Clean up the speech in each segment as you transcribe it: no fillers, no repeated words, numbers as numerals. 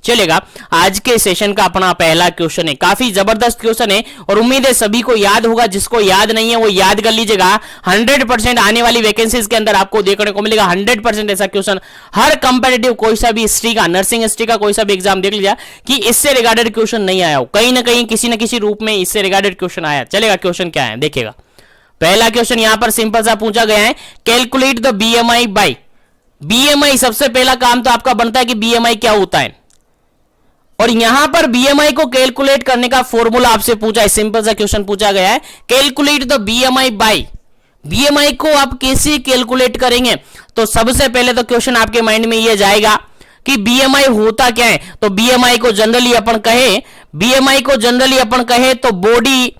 चलेगा। आज के सेशन का अपना पहला क्वेश्चन है, काफी जबरदस्त क्वेश्चन है और उम्मीद है सभी को याद होगा। जिसको याद नहीं है वो याद कर लीजिएगा। 100% आने वाली वैकेंसीज के अंदर आपको देखने को मिलेगा 100% ऐसा क्वेश्चन। हर कंपेटिटिव कोई सा भी हिस्ट्री का, नर्सिंग हिस्ट्री का कोई सा भी एग्जाम देख लीजिए कि इससे रिगार्डेड क्वेश्चन नहीं आया हो, कहीं ना कहीं किसी न किसी रूप में इससे रिगार्डेड क्वेश्चन आया। चलेगा, क्वेश्चन क्या है देखिएगा। पहला क्वेश्चन यहां पर सिंपल सा पूछा गया है, calculate the BMI by. BMI सबसे पहला काम तो आपका बनता है कि बीएमआई क्या होता है, और यहां पर बीएमआई को कैलकुलेट करने का फॉर्मूला आपसे पूछा है। सिंपल सा क्वेश्चन पूछा गया है, calculate the BMI by. BMI को आप कैसे कैलकुलेट करेंगे? तो सबसे पहले तो क्वेश्चन आपके माइंड में यह जाएगा कि बीएमआई होता क्या है। तो बीएमआई को जनरली अपन कहे तो बॉडी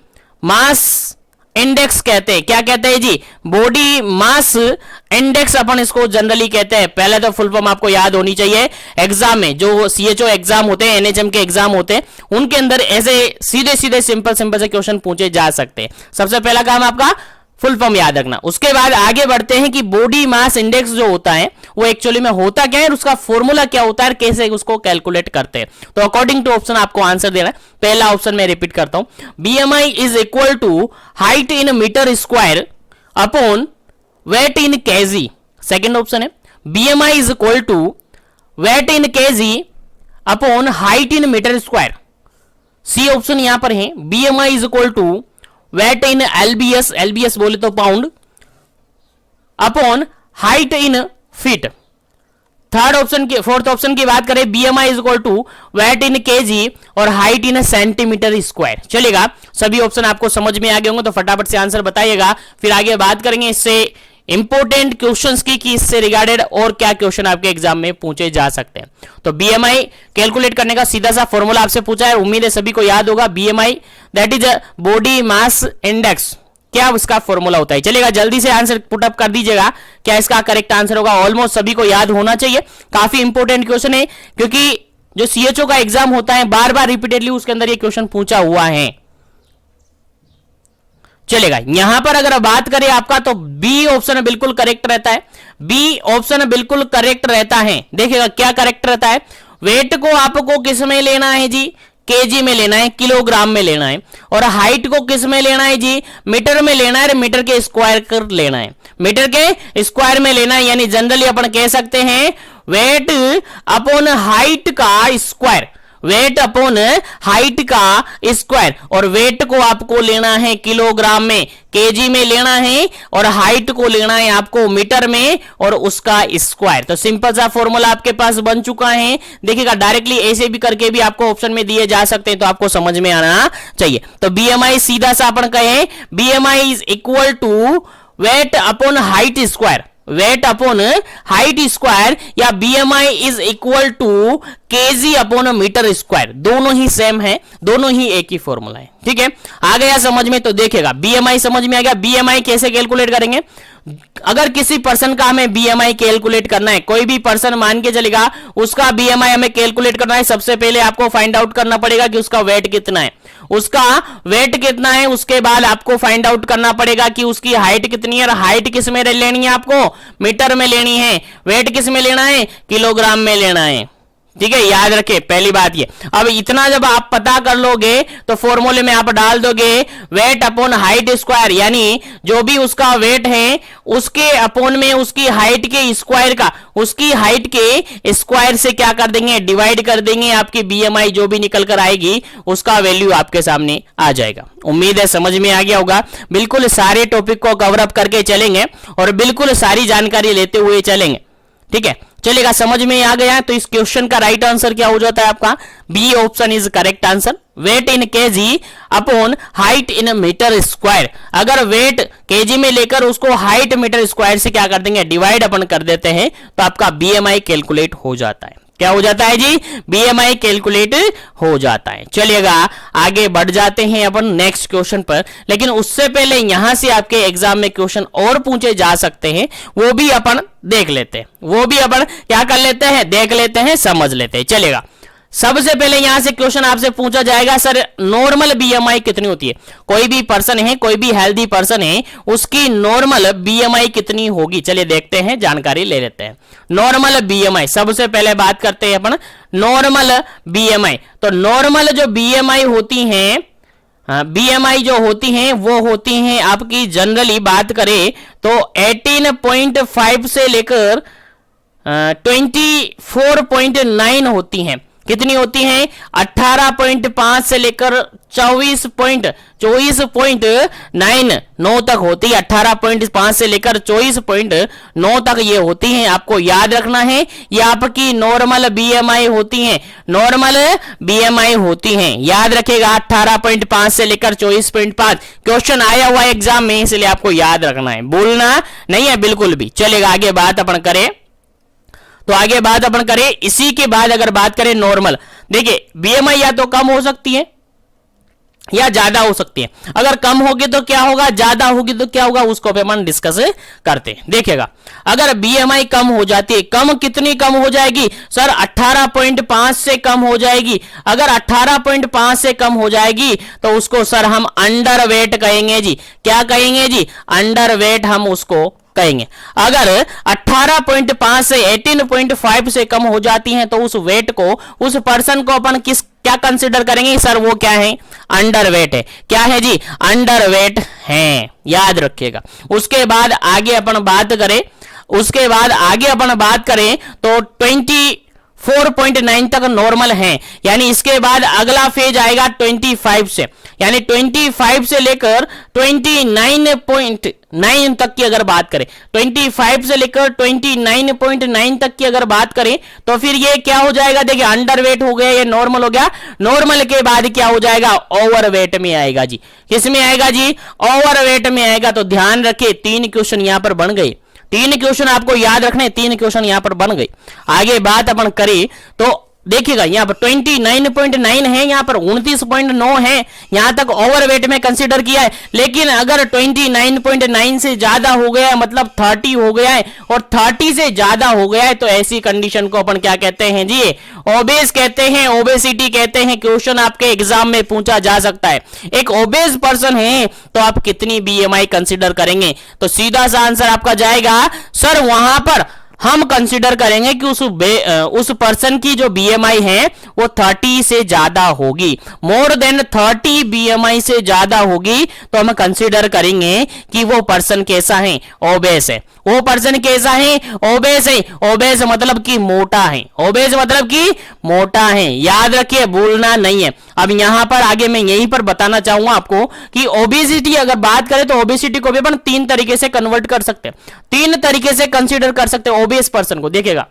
मास इंडेक्स कहते हैं। क्या कहते हैं जी? बॉडी मास इंडेक्स अपन इसको जनरली कहते हैं। पहले तो फुल फॉर्म आपको याद होनी चाहिए। एग्जाम में जो सीएचओ एग्जाम होते हैं, एनएचएम के एग्जाम होते हैं, उनके अंदर ऐसे सीधे सीधे सिंपल से क्वेश्चन पूछे जा सकते हैं। सबसे पहला काम आपका फुल फॉर्म याद रखना। उसके बाद आगे बढ़ते हैं कि बॉडी मास इंडेक्स जो होता है वो एक्चुअली में होता क्या है और उसका फॉर्मूला क्या होता है, कैसे उसको कैलकुलेट करते हैं। तो अकॉर्डिंग टू ऑप्शन आपको आंसर देना है। पहला ऑप्शन मैं रिपीट करता हूं, BMI is equal to height in metre square upon weight in kg. Second option है, BMI is equal to weight in kg upon height in metre square. C option यहां पर है, BMI is equal to weight in lbs, lbs बोले तो pound, upon height in feet. Fourth option की बात करें, BMI is equal to weight in kg और height in centimetre square. चलेगा, सभी ऑप्शन आपको समझ में आ गए होंगे तो फटाफट से आंसर बताइएगा। फिर आगे बात करेंगे इससे इंपॉर्टेंट क्वेश्चंस की कि इससे रिगार्डेड और क्या क्वेश्चन आपके एग्जाम में पूछे जा सकते हैं। तो बीएमआई कैलकुलेट करने का सीधा सा फॉर्मूला आपसे पूछा है, उम्मीद है सभी को याद होगा। BMI that is body mass index, क्या उसका फॉर्मूला होता है। चलेगा, जल्दी से आंसर पुटअप कर दीजिएगा, क्या इसका करेक्ट आंसर होगा। ऑलमोस्ट सभी को याद होना चाहिए, काफी इंपॉर्टेंट क्वेश्चन है क्योंकि जो सीएचओ का एग्जाम होता है बार बार रिपीटेडली उसके अंदर ये क्वेश्चन पूछा हुआ है। चलेगा, यहां पर अगर बात करें आपका तो बी ऑप्शन बिल्कुल करेक्ट रहता है। बी ऑप्शन बिल्कुल करेक्ट रहता है। देखिएगा क्या करेक्ट रहता है, वेट को आपको किस में लेना है जी? केजी में लेना है, किलोग्राम में लेना है। और हाइट को किस में लेना है जी? मीटर में लेना है, मीटर के स्क्वायर कर लेना है, मीटर के स्क्वायर में लेना है। यानी जनरली अपन कह सकते हैं वेट अपॉन हाइट का स्क्वायर, वेट अपॉन हाइट का स्क्वायर। और वेट को आपको लेना है किलोग्राम में, केजी में लेना है, और हाइट को लेना है आपको मीटर में और उसका स्क्वायर। तो सिंपल सा फॉर्मूला आपके पास बन चुका है। देखिएगा, डायरेक्टली ऐसे भी करके भी आपको ऑप्शन में दिए जा सकते हैं, तो आपको समझ में आना चाहिए। तो बीएमआई सीधा सा अपन कहें, BMI is equal to weight upon height square, weight upon height square, या BMI is equal to kg upon metre square. दोनों ही सेम है, दोनों ही एक ही फॉर्मूला है। ठीक है, आ गया समझ में? तो देखिएगा, बीएमआई समझ में आ गया। बीएमआई कैसे कैलकुलेट करेंगे? अगर किसी पर्सन का हमें बीएमआई कैलकुलेट करना है, कोई भी पर्सन मान के चलेगा, उसका बीएमआई हमें कैलकुलेट करना है, सबसे पहले आपको फाइंड आउट करना पड़ेगा कि उसका वेट कितना है, उसका वेट कितना है। उसके बाद आपको फाइंड आउट करना पड़ेगा कि उसकी हाइट कितनी है, और हाइट किस में लेनी है आपको? मीटर में लेनी है। वेट किस में लेना है? किलोग्राम में लेना है। ठीक है, याद रखे पहली बात ये। अब इतना जब आप पता कर लोगे तो फॉर्मूले में आप डाल दोगे वेट अपॉन हाइट स्क्वायर, यानी जो भी उसका वेट है उसके अपॉन में उसकी हाइट के स्क्वायर का, उसकी हाइट के स्क्वायर से क्या कर देंगे? डिवाइड कर देंगे। आपकी बीएमआई जो भी निकल कर आएगी उसका वैल्यू आपके सामने आ जाएगा। उम्मीद है समझ में आ गया होगा। बिल्कुल सारे टॉपिक को कवर अप करके चलेंगे और बिल्कुल सारी जानकारी लेते हुए चलेंगे। ठीक है, चलेगा, समझ में आ गया। तो इस क्वेश्चन का राइट आंसर क्या हो जाता है आपका? B option is correct answer. Weight in kg upon height in metre square. अगर वेट केजी में लेकर उसको हाइट मीटर स्क्वायर से क्या कर देंगे? डिवाइड अपन कर देते हैं, तो आपका बीएमआई कैलकुलेट हो जाता है। क्या हो जाता है जी? बीएमआई कैलकुलेट हो जाता है। चलिएगा, आगे बढ़ जाते हैं अपन नेक्स्ट क्वेश्चन पर, लेकिन उससे पहले यहां से आपके एग्जाम में क्वेश्चन और पूछे जा सकते हैं, वो भी अपन देख लेते हैं, वो भी अपन क्या कर लेते हैं? देख लेते हैं, समझ लेते हैं। चलेगा, सबसे पहले यहां से क्वेश्चन आपसे पूछा जाएगा, सर नॉर्मल बीएमआई कितनी होती है? कोई भी पर्सन है, कोई भी हेल्दी पर्सन है, उसकी नॉर्मल बीएमआई कितनी होगी? चलिए देखते हैं, जानकारी ले लेते हैं। नॉर्मल बीएमआई सबसे पहले बात करते हैं अपन नॉर्मल बीएमआई। तो नॉर्मल जो बीएमआई होती हैं, बीएमआई जो होती हैं वो होती हैं आपकी, जनरली बात करें तो 18.5 से लेकर 24.9 होती हैं। कितनी होती हैं? 18.5 से लेकर 24.9 तक होती है। 18.5 से लेकर 24.9 तक ये होती हैं। आपको याद रखना है, ये आपकी नॉर्मल बीएमआई होती हैं, नॉर्मल बीएमआई होती हैं, याद रखेगा। 18.5 से लेकर 24.5 क्वेश्चन आया हुआ है एग्जाम में, इसलिए आपको याद रखना है, भूलना नहीं है बिल्कुल भी। चलेगा, आगे बात अपन करें तो आगे बात अपन करें इसी के बाद अगर बात करें नॉर्मल, देखिए बीएमआई या तो कम हो सकती है या ज्यादा हो सकती है। अगर कम होगी तो क्या होगा, ज्यादा होगी तो क्या होगा, उसको अपन डिस्कस करते हैं। देखिएगा, अगर बीएमआई कम हो जाती है, कम कितनी कम हो जाएगी सर? 18.5 से कम हो जाएगी। अगर 18.5 से कम हो जाएगी तो उसको सर हम अंडर वेट कहेंगे जी। क्या कहेंगे जी? अंडर वेट हम उसको कहेंगे। अगर 18.5 से 18.5 से कम हो जाती हैं तो उस वेट को, उस पर्सन को अपन क्या कंसिडर करेंगे सर? वो क्या है? अंडर वेट है। क्या है जी? अंडर वेट है, याद रखिएगा। उसके बाद आगे अपन बात करें, उसके बाद आगे अपन बात करें तो 24.9 तक नॉर्मल है, यानी इसके बाद अगला फेज आएगा 25 से, यानी 25 से लेकर 29.9 तक की अगर बात करें, 25 से लेकर 29.9 तक की अगर बात करें तो फिर ये क्या हो जाएगा? देखिए, अंडरवेट हो गया, ये नॉर्मल हो गया। नॉर्मल के बाद क्या हो जाएगा? ओवरवेट में आएगा जी। किस में आएगा जी? ओवरवेट में आएगा। तो ध्यान रखिए, 3 क्वेश्चन यहां पर बन गए, 3 क्वेश्चन आपको याद रखने, 3 क्वेश्चन यहां पर बन गए। आगे बात अपन करें तो देखिएगा, यहां पर 29.9 है, यहां पर 29.9 है, यहां तक ओवरवेट में कंसीडर किया है। लेकिन अगर 29.9 से ज्यादा हो गया है, मतलब 30 हो गया है और 30 से ज्यादा हो गया है, तो ऐसी कंडीशन को अपन क्या कहते हैं जी? ओबेस कहते हैं, ओबेसिटी कहते हैं। क्वेश्चन आपके एग्जाम में पूछा जा सकता है, एक ओबेस पर्सन है तो आप कितनी बीएमआई कंसीडर करेंगे? तो सीधा सा आंसर आपका जाएगा सर, वहां पर हम कंसीडर करेंगे कि उस पर्सन की जो बीएमआई है वो 30 से ज्यादा होगी, मोर देन 30 बीएमआई से ज्यादा होगी तो हम कंसीडर करेंगे कि वो पर्सन कैसा है? ओबेस है। वो पर्सन कैसा है? ओबेस है। ओबेस मतलब कि मोटा है, ओबेस मतलब कि मोटा है, याद रखिए, भूलना नहीं है। अब यहां पर आगे मैं यहीं पर बताना चाहूंगा आपको कि ओबेसिटी अगर बात करें तो ओबेसिटी को भी अपन 3 तरीके से कन्वर्ट कर सकते हैं, 3 तरीके से कंसीडर कर सकते हैं ओबेस पर्सन को। देखिएगा,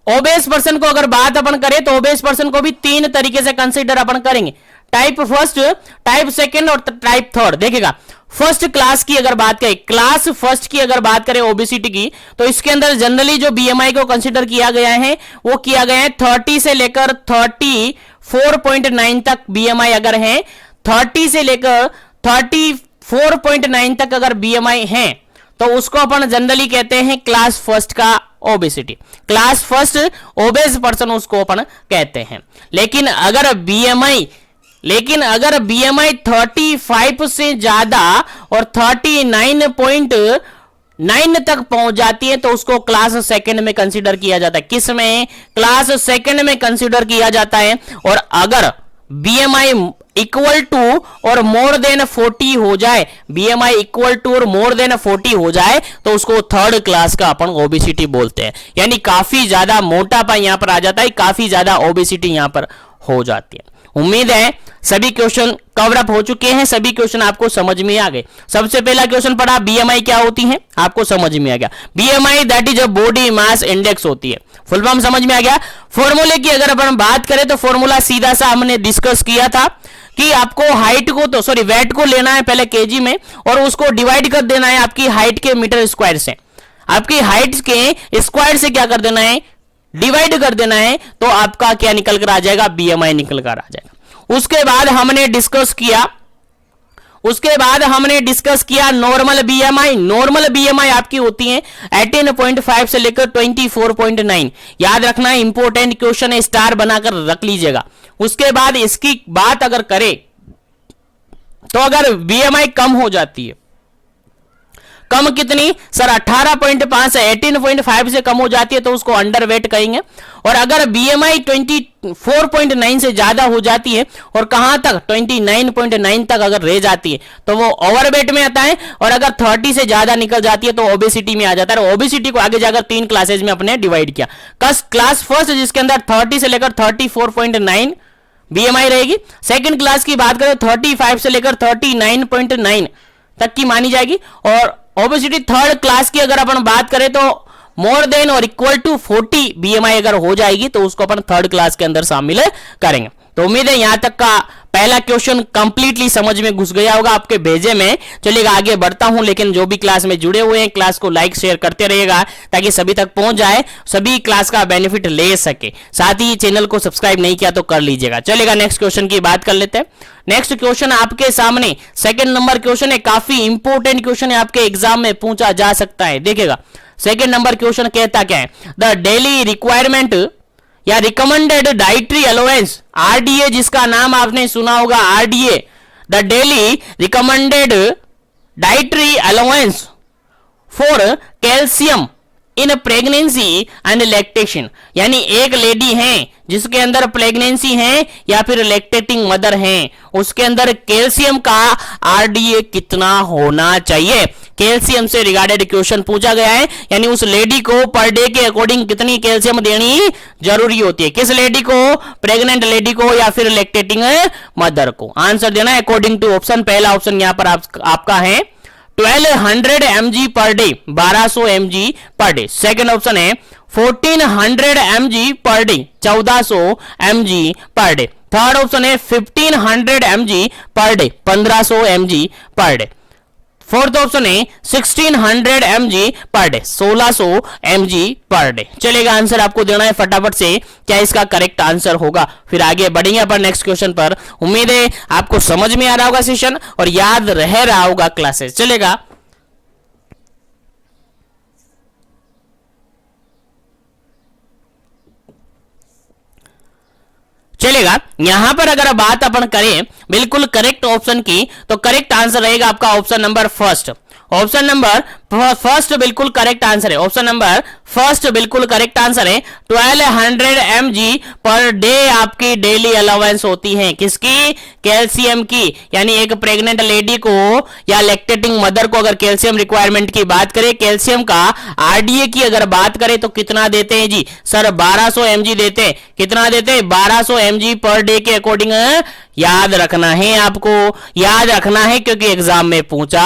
ओबेस पर्सन को अगर बात अपन करें तो ओबेस पर्सन को भी 3 तरीके से कंसीडर अपन करेंगे, टाइप फर्स्ट, टाइप सेकंड और टाइप थर्ड। देखिएगा, फर्स्ट क्लास की अगर बात करें, क्लास फर्स्ट की अगर बात करें ओबेसिटी की, तो इसके अंदर जनरली जो बीएमआई को कंसीडर किया गया है वो किया गया है 30 से लेकर 34.9 तक बीएमआई अगर है, 30 से लेकर 34.9 तक अगर बीएमआई है तो उसको अपन जनरली कहते हैं क्लास फर्स्ट का obesity, class first obese person उसको अपन कहते हैं। लेकिन अगर बीएमआई 35 से ज्यादा और 39.9 तक पहुंच जाती है तो उसको क्लास सेकंड में कंसीडर किया जाता है। किस में? क्लास सेकंड में कंसीडर किया जाता है। और अगर बीएमआई इक्वल टू और मोर देन 40 हो जाए, बीएमआई इक्वल टू और मोर देन 40 हो जाए तो उसको थर्ड क्लास का अपन ओबेसिटी बोलते हैं, यानी काफी ज्यादा मोटापा यहां पर आ जाता है, काफी ज्यादा ओबेसिटी यहां पर हो जाती है। उम्मीद है सभी क्वेश्चन कवर अप हो चुके हैं, सभी क्वेश्चन आपको समझ में आ गए। सबसे पहला क्वेश्चन पढ़ा, बीएमआई क्या होती है, आपको समझ में आ गया। BMI that is a body mass index होती है, फुल फॉर्म समझ में आ गया। फॉर्मूले की अगर अपन बात करें तो फॉर्मूला सीधा सा हमने डिस्कस किया था कि आपको हाइट को तो वेट को लेना है पहले केजी में और उसको डिवाइड कर देना है आपकी हाइट के मीटर स्क्वायर से, आपकी हाइट के स्क्वायर से क्या कर देना है? डिवाइड कर देना है, तो आपका क्या निकल कर आ जाएगा? बीएमआई निकल कर आ जाएगा। उसके बाद हमने डिस्कस किया उसके बाद हमने डिस्कस किया नॉर्मल बीएमआई। नॉर्मल बीएमआई आपकी होती है 18.5 से लेकर 24.9। याद रखना है, इंपॉर्टेंट क्वेश्चन है, स्टार बनाकर रख लीजिएगा। उसके बाद इसकी बात अगर करें तो अगर बीएमआई कम हो जाती है, कम कितनी सर 18.5 से 18.5 से कम हो जाती है तो उसको अंडरवेट कहेंगे। और अगर बीएमआई 24.9 से ज्यादा हो जाती है और कहां तक 29.9 तक अगर रह जाती है तो वो ओवरवेट में आता है। और अगर 30 से ज्यादा निकल जाती है तो ओबेसिटी में आ जाता है। ओबेसिटी को आगे जाकर 3 क्लासेज में अपने डिवाइड किया। क्लास फर्स्ट जिसके अंदर 30 से लेकर 34.9 बीएमआई रहेगी। सेकंड क्लास की बात करें 35 से लेकर 39.9 तक की मानी जाएगी। और ओबेसिटी थर्ड क्लास की अगर अपन बात करें तो मोर देन और इक्वल टू 40 बीएमआई अगर हो जाएगी तो उसको अपन थर्ड क्लास के अंदर शामिल करेंगे। तो उम्मीद है यहां तक का पहला क्वेश्चन कंप्लीटली समझ में घुस गया होगा आपके भेजे में। चलिएगा आगे बढ़ता हूं, लेकिन जो भी क्लास में जुड़े हुए हैं क्लास को लाइक शेयर करते रहिएगा ताकि सभी तक पहुंच जाए, सभी क्लास का बेनिफिट ले सके। साथ ही चैनल को सब्सक्राइब नहीं किया तो कर लीजिएगा। चलेगा नेक्स्ट क्वेश्चन की बात कर लेते हैं। नेक्स्ट क्वेश्चन आपके सामने सेकंड नंबर क्वेश्चन है, काफी इंपॉर्टेंट क्वेश्चन है, आपके एग्जाम में पूछा जा सकता है। देखिएगा सेकंड नंबर क्वेश्चन कहता क्या है, द डेली रिक्वायरमेंट या रिकमेंडेड डाइटरी अलाउंस आरडीए, जिसका नाम आपने सुना होगा RDA, the daily recommended dietary allowance for calcium in pregnancy and lactation. यानी एक लेडी है जिसके अंदर प्रेगनेंसी है या फिर लैक्टेटिंग मदर है, उसके अंदर कैल्शियम का आरडीए कितना होना चाहिए। कैल्शियम से रिगार्डेड क्वेश्चन पूछा गया है, यानी उस लेडी को पर डे के अकॉर्डिंग कितनी कैल्शियम देनी जरूरी होती है। किस लेडी को, प्रेग्नेंट लेडी को या फिर लैक्टेटिंग मदर को। आंसर देना है अकॉर्डिंग टू ऑप्शन। पहला ऑप्शन यहां पर आपका है 1200 mg per day, 1200 mg per day. Second option है 1400 mg per day, 1400 mg per day. Third option है 1500 mg per day, 1500 mg per day. Fourth option है 1600 mg per day, 1600 mg per day. चलेगा answer आपको देना है फटाफट से, क्या इसका करेक्ट आंसर होगा। फिर आगे बढ़ेंगे अपन नेक्स्ट क्वेश्चन पर। उम्मीद है आपको समझ में आ रहा होगा सेशन और याद रह रहा होगा क्लासेस। चलेगा चलेगा यहां पर अगर बात अपन करें बिल्कुल करेक्ट ऑप्शन की तो करेक्ट आंसर रहेगा आपका option number first. Option number first बिल्कुल करेक्ट आंसर है। ऑप्शन नंबर फर्स्ट बिल्कुल करेक्ट आंसर है। 1200 mg पर डे आपकी डेली अलाउंस होती है, किसकी, कैल्शियम की। यानी एक प्रेग्नेंट लेडी को या लैक्टेटिंग मदर को अगर कैल्शियम रिक्वायरमेंट की बात करें, कैल्शियम का आरडीए की अगर बात करें तो कितना देते हैं जी सर, 1200 mg देते हैं। कितना देते हैं, 1200 mg पर डे के अकॉर्डिंग। याद रखना है, आपको याद रखना है क्योंकि एग्जाम में पूछा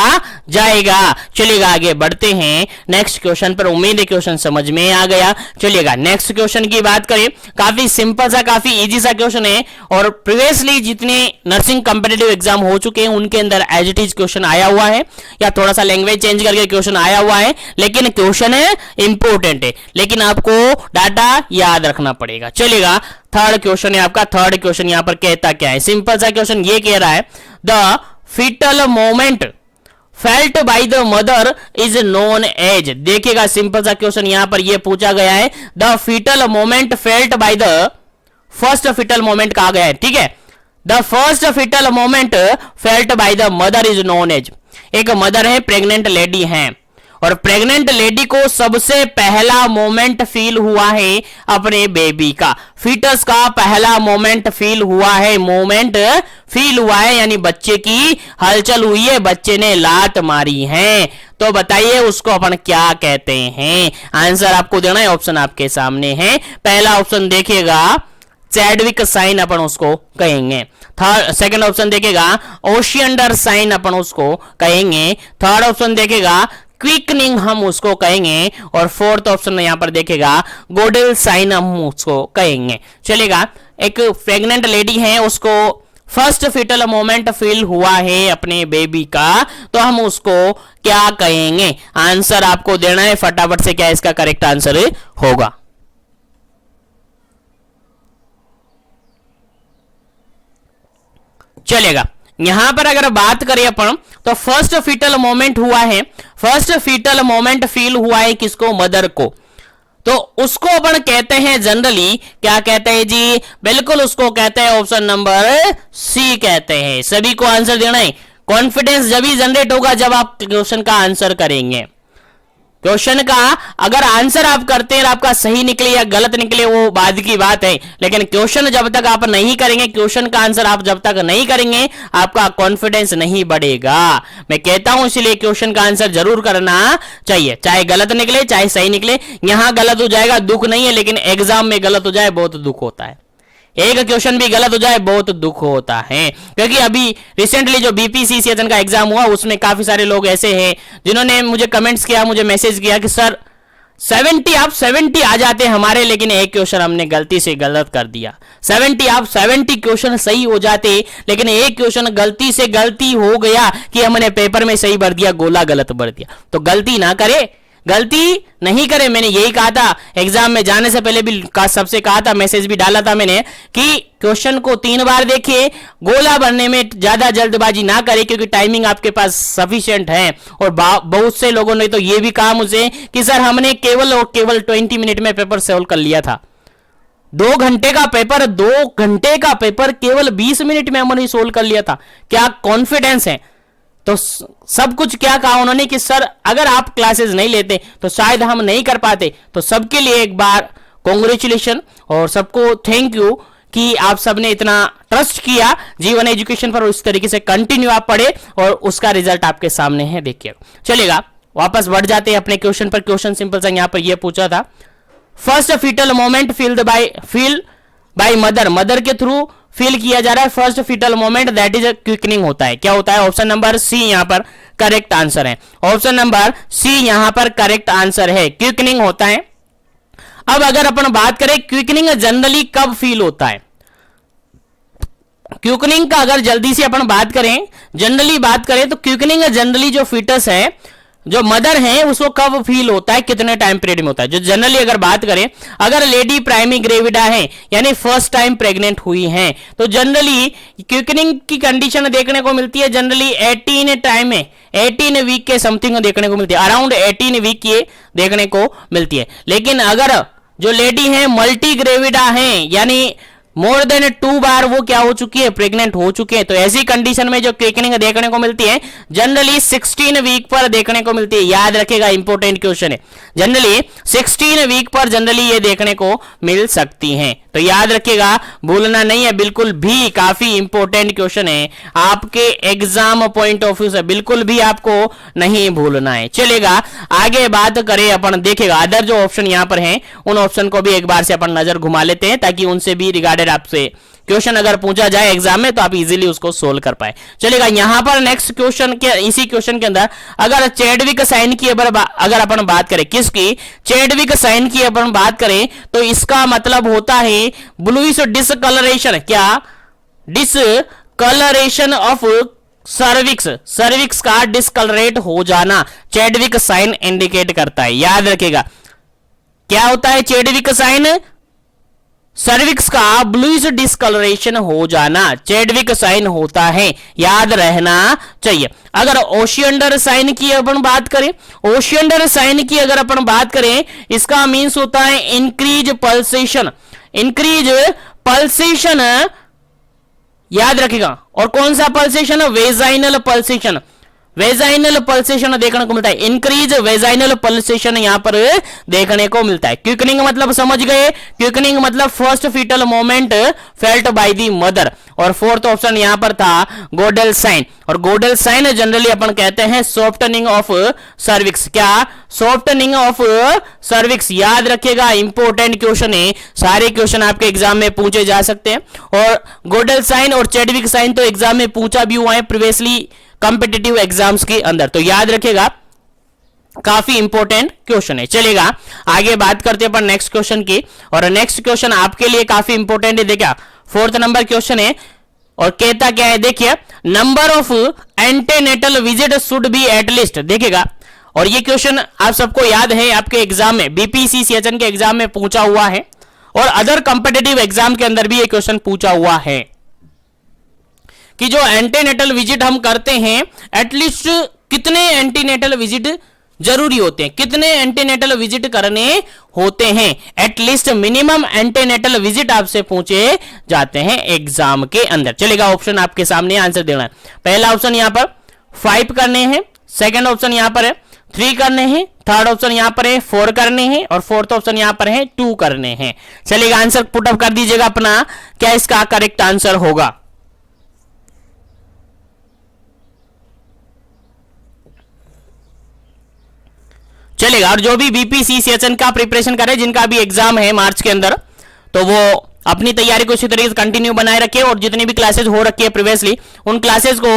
जाएगा। चलिएगा आगे बढ़ते हैं नेक्स्ट क्वेश्चन पर। उम्मीद है क्वेश्चन समझ में आ गया। चलिएगा नेक्स्ट क्वेश्चन की बात करें, काफी सिंपल सा काफी इजी सा क्वेश्चन है और प्रीवियसली जितने नर्सिंग कॉम्पिटिटिव एग्जाम हो चुके हैं उनके अंदर एज इट इज क्वेश्चन आया हुआ है या थोड़ा सा लैंग्वेज चेंज करके क्वेश्चन आया हुआ है, लेकिन क्वेश्चन है इंपॉर्टेंट है, लेकिन आपको डाटा याद रखना पड़ेगा। चलिएगा थर्ड क्वेश्चन है आपका। थर्ड क्वेश्चन यहां पर कहता क्या है, सिंपल सा क्वेश्चन ये कह रहा है, the foetal moment felt by the mother is known as. देखिएगा सिंपल सा क्वेश्चन यहां पर ये पूछा गया है, the foetal moment felt by the, first foetal moment कहा गया है, ठीक है। The first foetal moment felt by the mother is known as. एक मदर है, प्रेग्नेंट लेडी है और प्रेग्नेंट लेडी को सबसे पहला मोमेंट फील हुआ है अपने बेबी का, फीटस का पहला मोमेंट फील हुआ है, मोमेंट फील हुआ है यानी बच्चे की हलचल हुई है, बच्चे ने लात मारी है। तो बताइए उसको अपन क्या कहते हैं। आंसर आपको देना है, ऑप्शन आपके सामने है। पहला ऑप्शन देखिएगा चैडविक साइन अपन उसको कहेंगे। थर्ड सेकंड ऑप्शन देखेगा ओशियंडर साइन अपन उसको कहेंगे। थर्ड ऑप्शन देखेगा क्विकनिंग हम उसको कहेंगे और फोर्थ ऑप्शन यहां पर देखेगा गोडेल साइन हम उसको कहेंगे। चलेगा एक प्रेग्नेंट लेडी है, उसको फर्स्ट फीटल मोमेंट फील हुआ है अपने बेबी का, तो हम उसको क्या कहेंगे। आंसर आपको देना है फटाफट से, क्या इसका करेक्ट आंसर होगा। चलेगा यहां पर अगर बात करें अपन तो फर्स्ट फीटल मोमेंट हुआ है, फर्स्ट फीटल मोमेंट फील हुआ है किसको, मदर को। तो उसको अपन कहते हैं जनरली, क्या कहते हैं जी, बिल्कुल उसको कहते हैं ऑप्शन नंबर सी कहते हैं। सभी को आंसर देना है। कॉन्फिडेंस जब ही जनरेट होगा जब आप क्वेश्चन का आंसर करेंगे। क्वेश्चन का अगर आंसर आप करते हैं आपका सही निकले या गलत निकले वो बाद की बात है, लेकिन क्वेश्चन जब तक आप नहीं करेंगे, क्वेश्चन का आंसर आप जब तक नहीं करेंगे आपका कॉन्फिडेंस नहीं बढ़ेगा। मैं कहता हूं इसलिए क्वेश्चन का आंसर जरूर करना चाहिए, चाहे गलत निकले चाहे सही निकले। यहां गलत हो जाएगा दुख नहीं है, लेकिन एग्जाम में गलत हो जाए बहुत दुख होता है। एक क्वेश्चन भी गलत हो जाए बहुत दुख होता है, क्योंकि अभी रिसेंटली जो बीपीसीसीएचएन का एग्जाम हुआ उसमें काफी सारे लोग ऐसे हैं जिन्होंने मुझे कमेंट्स किया, मुझे मैसेज किया कि सर 70 आप 70 आ जाते हमारे, लेकिन एक क्वेश्चन हमने गलती से गलत कर दिया। 70 आप 70 क्वेश्चन सही हो जाते, लेकिन एक क्वेश्चन गलती से गलती हो गया कि हमने पेपर में सही भर दिया, गोला गलत भर दिया। तो गलती ना करे, गलती नहीं करे। मैंने यही कहा था एग्जाम में जाने से पहले भी, सबसे कहा था, मैसेज भी डाला था मैंने कि क्वेश्चन को 3 बार देखिए, गोला भरने में ज्यादा जल्दबाजी ना करे, क्योंकि टाइमिंग आपके पास सफिशिएंट है। और बहुत से लोगों ने तो ये भी कहा मुझे कि सर हमने केवल और केवल 20 मिनट में पेपर सॉल्व कर लिया था। 2 घंटे का पेपर, 2 घंटे का पेपर केवल 20 मिनट में हमने सोल्व कर लिया था। क्या कॉन्फिडेंस है। तो सब कुछ क्या कहा उन्होंने कि सर अगर आप क्लासेस नहीं लेते तो शायद हम नहीं कर पाते। तो सबके लिए एक बार कॉन्ग्रेचुलेशन और सबको थैंक यू कि आप सबने इतना ट्रस्ट किया जीवन एजुकेशन पर, उस तरीके से कंटिन्यू आप पढ़े और उसका रिजल्ट आपके सामने है, देखिए। चलेगा वापस बढ़ जाते हैं अपने क्वेश्चन पर। क्वेश्चन सिंपल सा यहां पर यह पूछा था, first foetal moment feel by mother, mother के थ्रू फील किया जा रहा है first foetal moment, that is quickening होता है। क्या होता है, ऑप्शन नंबर सी यहां पर करेक्ट आंसर है। ऑप्शन नंबर सी यहां पर करेक्ट आंसर है, क्विकनिंग होता है। अब अगर अपन बात करें क्विकनिंग जनरली कब फील होता है, क्विकनिंग का अगर जल्दी से अपन बात करें, जनरली बात करें तो क्विकनिंग जनरली जो फीटस है, जो मदर है, उसको कब फील होता है, कितने टाइम पीरियड में होता है। जो जनरली अगर बात करें, अगर लेडी प्राइमी ग्रेविडा है यानी फर्स्ट टाइम प्रेग्नेंट हुई है, तो जनरली क्विकनिंग की कंडीशन देखने को मिलती है जनरली 18 टाइम में, 18 वीक के समथिंग देखने को मिलती है, अराउंड 18 वीक की देखने को मिलती है। लेकिन अगर जो लेडी है मल्टी ग्रेविडा है यानी मोर देन 2 बार वो क्या हो चुकी है, प्रेग्नेंट हो चुके हैं, तो ऐसी कंडीशन में जो क्विकनिंग देखने को मिलती है जनरली 16 वीक पर देखने को मिलती है। याद रखेगा, इंपॉर्टेंट क्वेश्चन है। जनरली 16 वीक पर जनरली ये देखने को मिल सकती हैं, तो याद रखिएगा, भूलना नहीं है बिल्कुल भी। काफी इंपॉर्टेंट क्वेश्चन है, आपके एग्जाम पॉइंट ऑफ व्यू से बिल्कुल भी आपको नहीं भूलना है। चलेगा आगे बात करें अपन, देखेगा अदर जो ऑप्शन यहां पर हैं उन ऑप्शन को भी एक बार से अपन नजर घुमा लेते हैं, ताकि उनसे भी रिगार्डेड आपसे क्वेश्चन अगर पूछा जाए एग्जाम में तो आप इजीली उसको सोल्व कर पाए। चलेगा यहां पर नेक्स्ट क्वेश्चन के, इसी क्वेश्चन के अंदर अगर चैडविक साइन की अगर अपन बात करें, किसकी, चैडविक साइन की अपन बात करें, तो इसका मतलब होता है ब्लूइश डिसकलरेशन। क्या, डिसकलरेशन ऑफ सर्विक्स, सर्विक्स का डिसकलरेट हो जाना चैडविक साइन इंडिकेट करता है। याद रखेगा क्या होता है चैडविक साइन, सर्विक्स का ब्लूइश डिसकलरेशन हो जाना चैडविक साइन होता है, याद रहना चाहिए। अगर ओशियंडर साइन की अपन बात करें, ओशियंडर साइन की अगर अपन बात करें, इसका मीन्स होता है इंक्रीज पल्सेशन, इंक्रीज पल्सेशन, याद रखेगा। और कौन सा pulsation, vaginal pulsation, vaginal pulsation देखने को मिलता है, इंक्रीज वेजाइनल पल्सेशन यहां पर देखने को मिलता है। क्विकनिंग मतलब समझ गए, क्विकनिंग मतलब first foetal moment felt by the mother. और फोर्थ ऑप्शन यहां पर था गोडल साइन, और गोडल साइन जनरली अपन कहते हैं सॉफ्टनिंग ऑफ सर्विक्स। क्या, सॉफ्टनिंग ऑफ सर्विक्स। याद रखिएगा, इंपॉर्टेंट क्वेश्चन है, सारे क्वेश्चन आपके एग्जाम में पूछे जा सकते हैं। और गोडल साइन और चैडविक साइन तो एग्जाम में पूछा भी हुआ है प्रीवियसली कॉम्पिटिटिव एग्जाम्स के अंदर, तो याद रखेगा, काफी इंपॉर्टेंट क्वेश्चन है। चलेगा आगे बात करते हैं अपन नेक्स्ट क्वेश्चन की, और नेक्स्ट क्वेश्चन आपके लिए काफी इंपॉर्टेंट है। देखिए 4th नंबर क्वेश्चन है, और कहता क्या है, देखिए number of antenatal visit should be at least. देखिएगा, और ये क्वेश्चन आप सबको याद है, आपके एग्जाम में बीपीसीसीएचएन के एग्जाम में पूछा हुआ है, और अदर कॉम्पिटिटिव एग्जाम के अंदर भी ये क्वेश्चन पूछा हुआ है। कि जो एंटीनेटल विजिट हम करते हैं एटलीस्ट कितने एंटीनेटल विजिट जरूरी होते हैं, कितने एंटीनेटल विजिट करने होते हैं, एटलीस्ट मिनिमम एंटीनेटल विजिट आपसे पूछे जाते हैं एग्जाम के अंदर। चलेगा, ऑप्शन आपके सामने आंसर देना है। पहला ऑप्शन यहां पर 5 करने हैं, सेकंड ऑप्शन यहां पर है 3 करने हैं, थर्ड ऑप्शन यहां पर है 4 करने हैं और फोर्थ ऑप्शन यहां पर है 2 करने हैं। चलिएगा, आंसर पुटअप कर दीजिएगा अपना, क्या इसका करेक्ट आंसर होगा। चलेगा, और जो भी बीपीसी सेशन का प्रिपरेशन करे, जिनका भी एग्जाम है मार्च के अंदर, तो वो अपनी तैयारी को इसी तरीके से कंटिन्यू बनाए रखे और जितनी भी क्लासेस हो रखी है प्रीवियसली उन क्लासेस को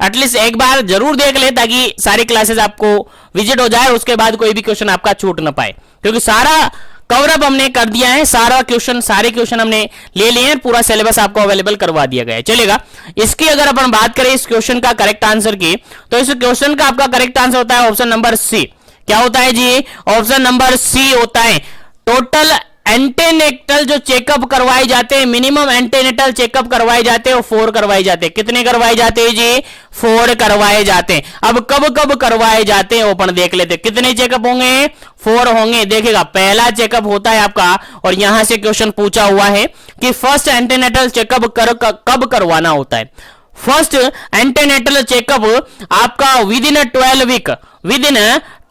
एटलीस्ट एक बार जरूर देख ले, ताकि सारी क्लासेस आपको विजिट हो जाए, उसके बाद कोई भी क्वेश्चन आपका छूट ना पाए, क्योंकि सारा कवरअप हमने कर दिया है, सारे क्वेश्चन हमने ले लिए हैं, पूरा सिलेबस आपको अवेलेबल करवा दिया गया है। चलेगा, इसकी अगर अपन बात करें इस क्वेश्चन का करेक्ट आंसर की, तो इस क्वेश्चन का आपका करेक्ट आंसर होता है ऑप्शन नंबर सी। क्या होता है जी? ऑप्शन नंबर सी होता है। टोटल एंटीनेटल जो चेकअप करवाए जाते हैं, मिनिमम एंटीनेटल चेकअप करवाए जाते हैं वो 4 करवाए जाते हैं। कितने करवाए जाते हैं जी? 4 करवाए जाते हैं। अब कब कब करवाए जाते हैं वो अपन देख लेते हैं। कितने चेकअप होंगे? 4 होंगे। देखिएगा, पहला चेकअप होता है आपका, और यहां से क्वेश्चन पूछा हुआ है कि फर्स्ट एंटीनेटल चेकअप कब करवाना होता है। फर्स्ट एंटीनेटल चेकअप आपका विद इन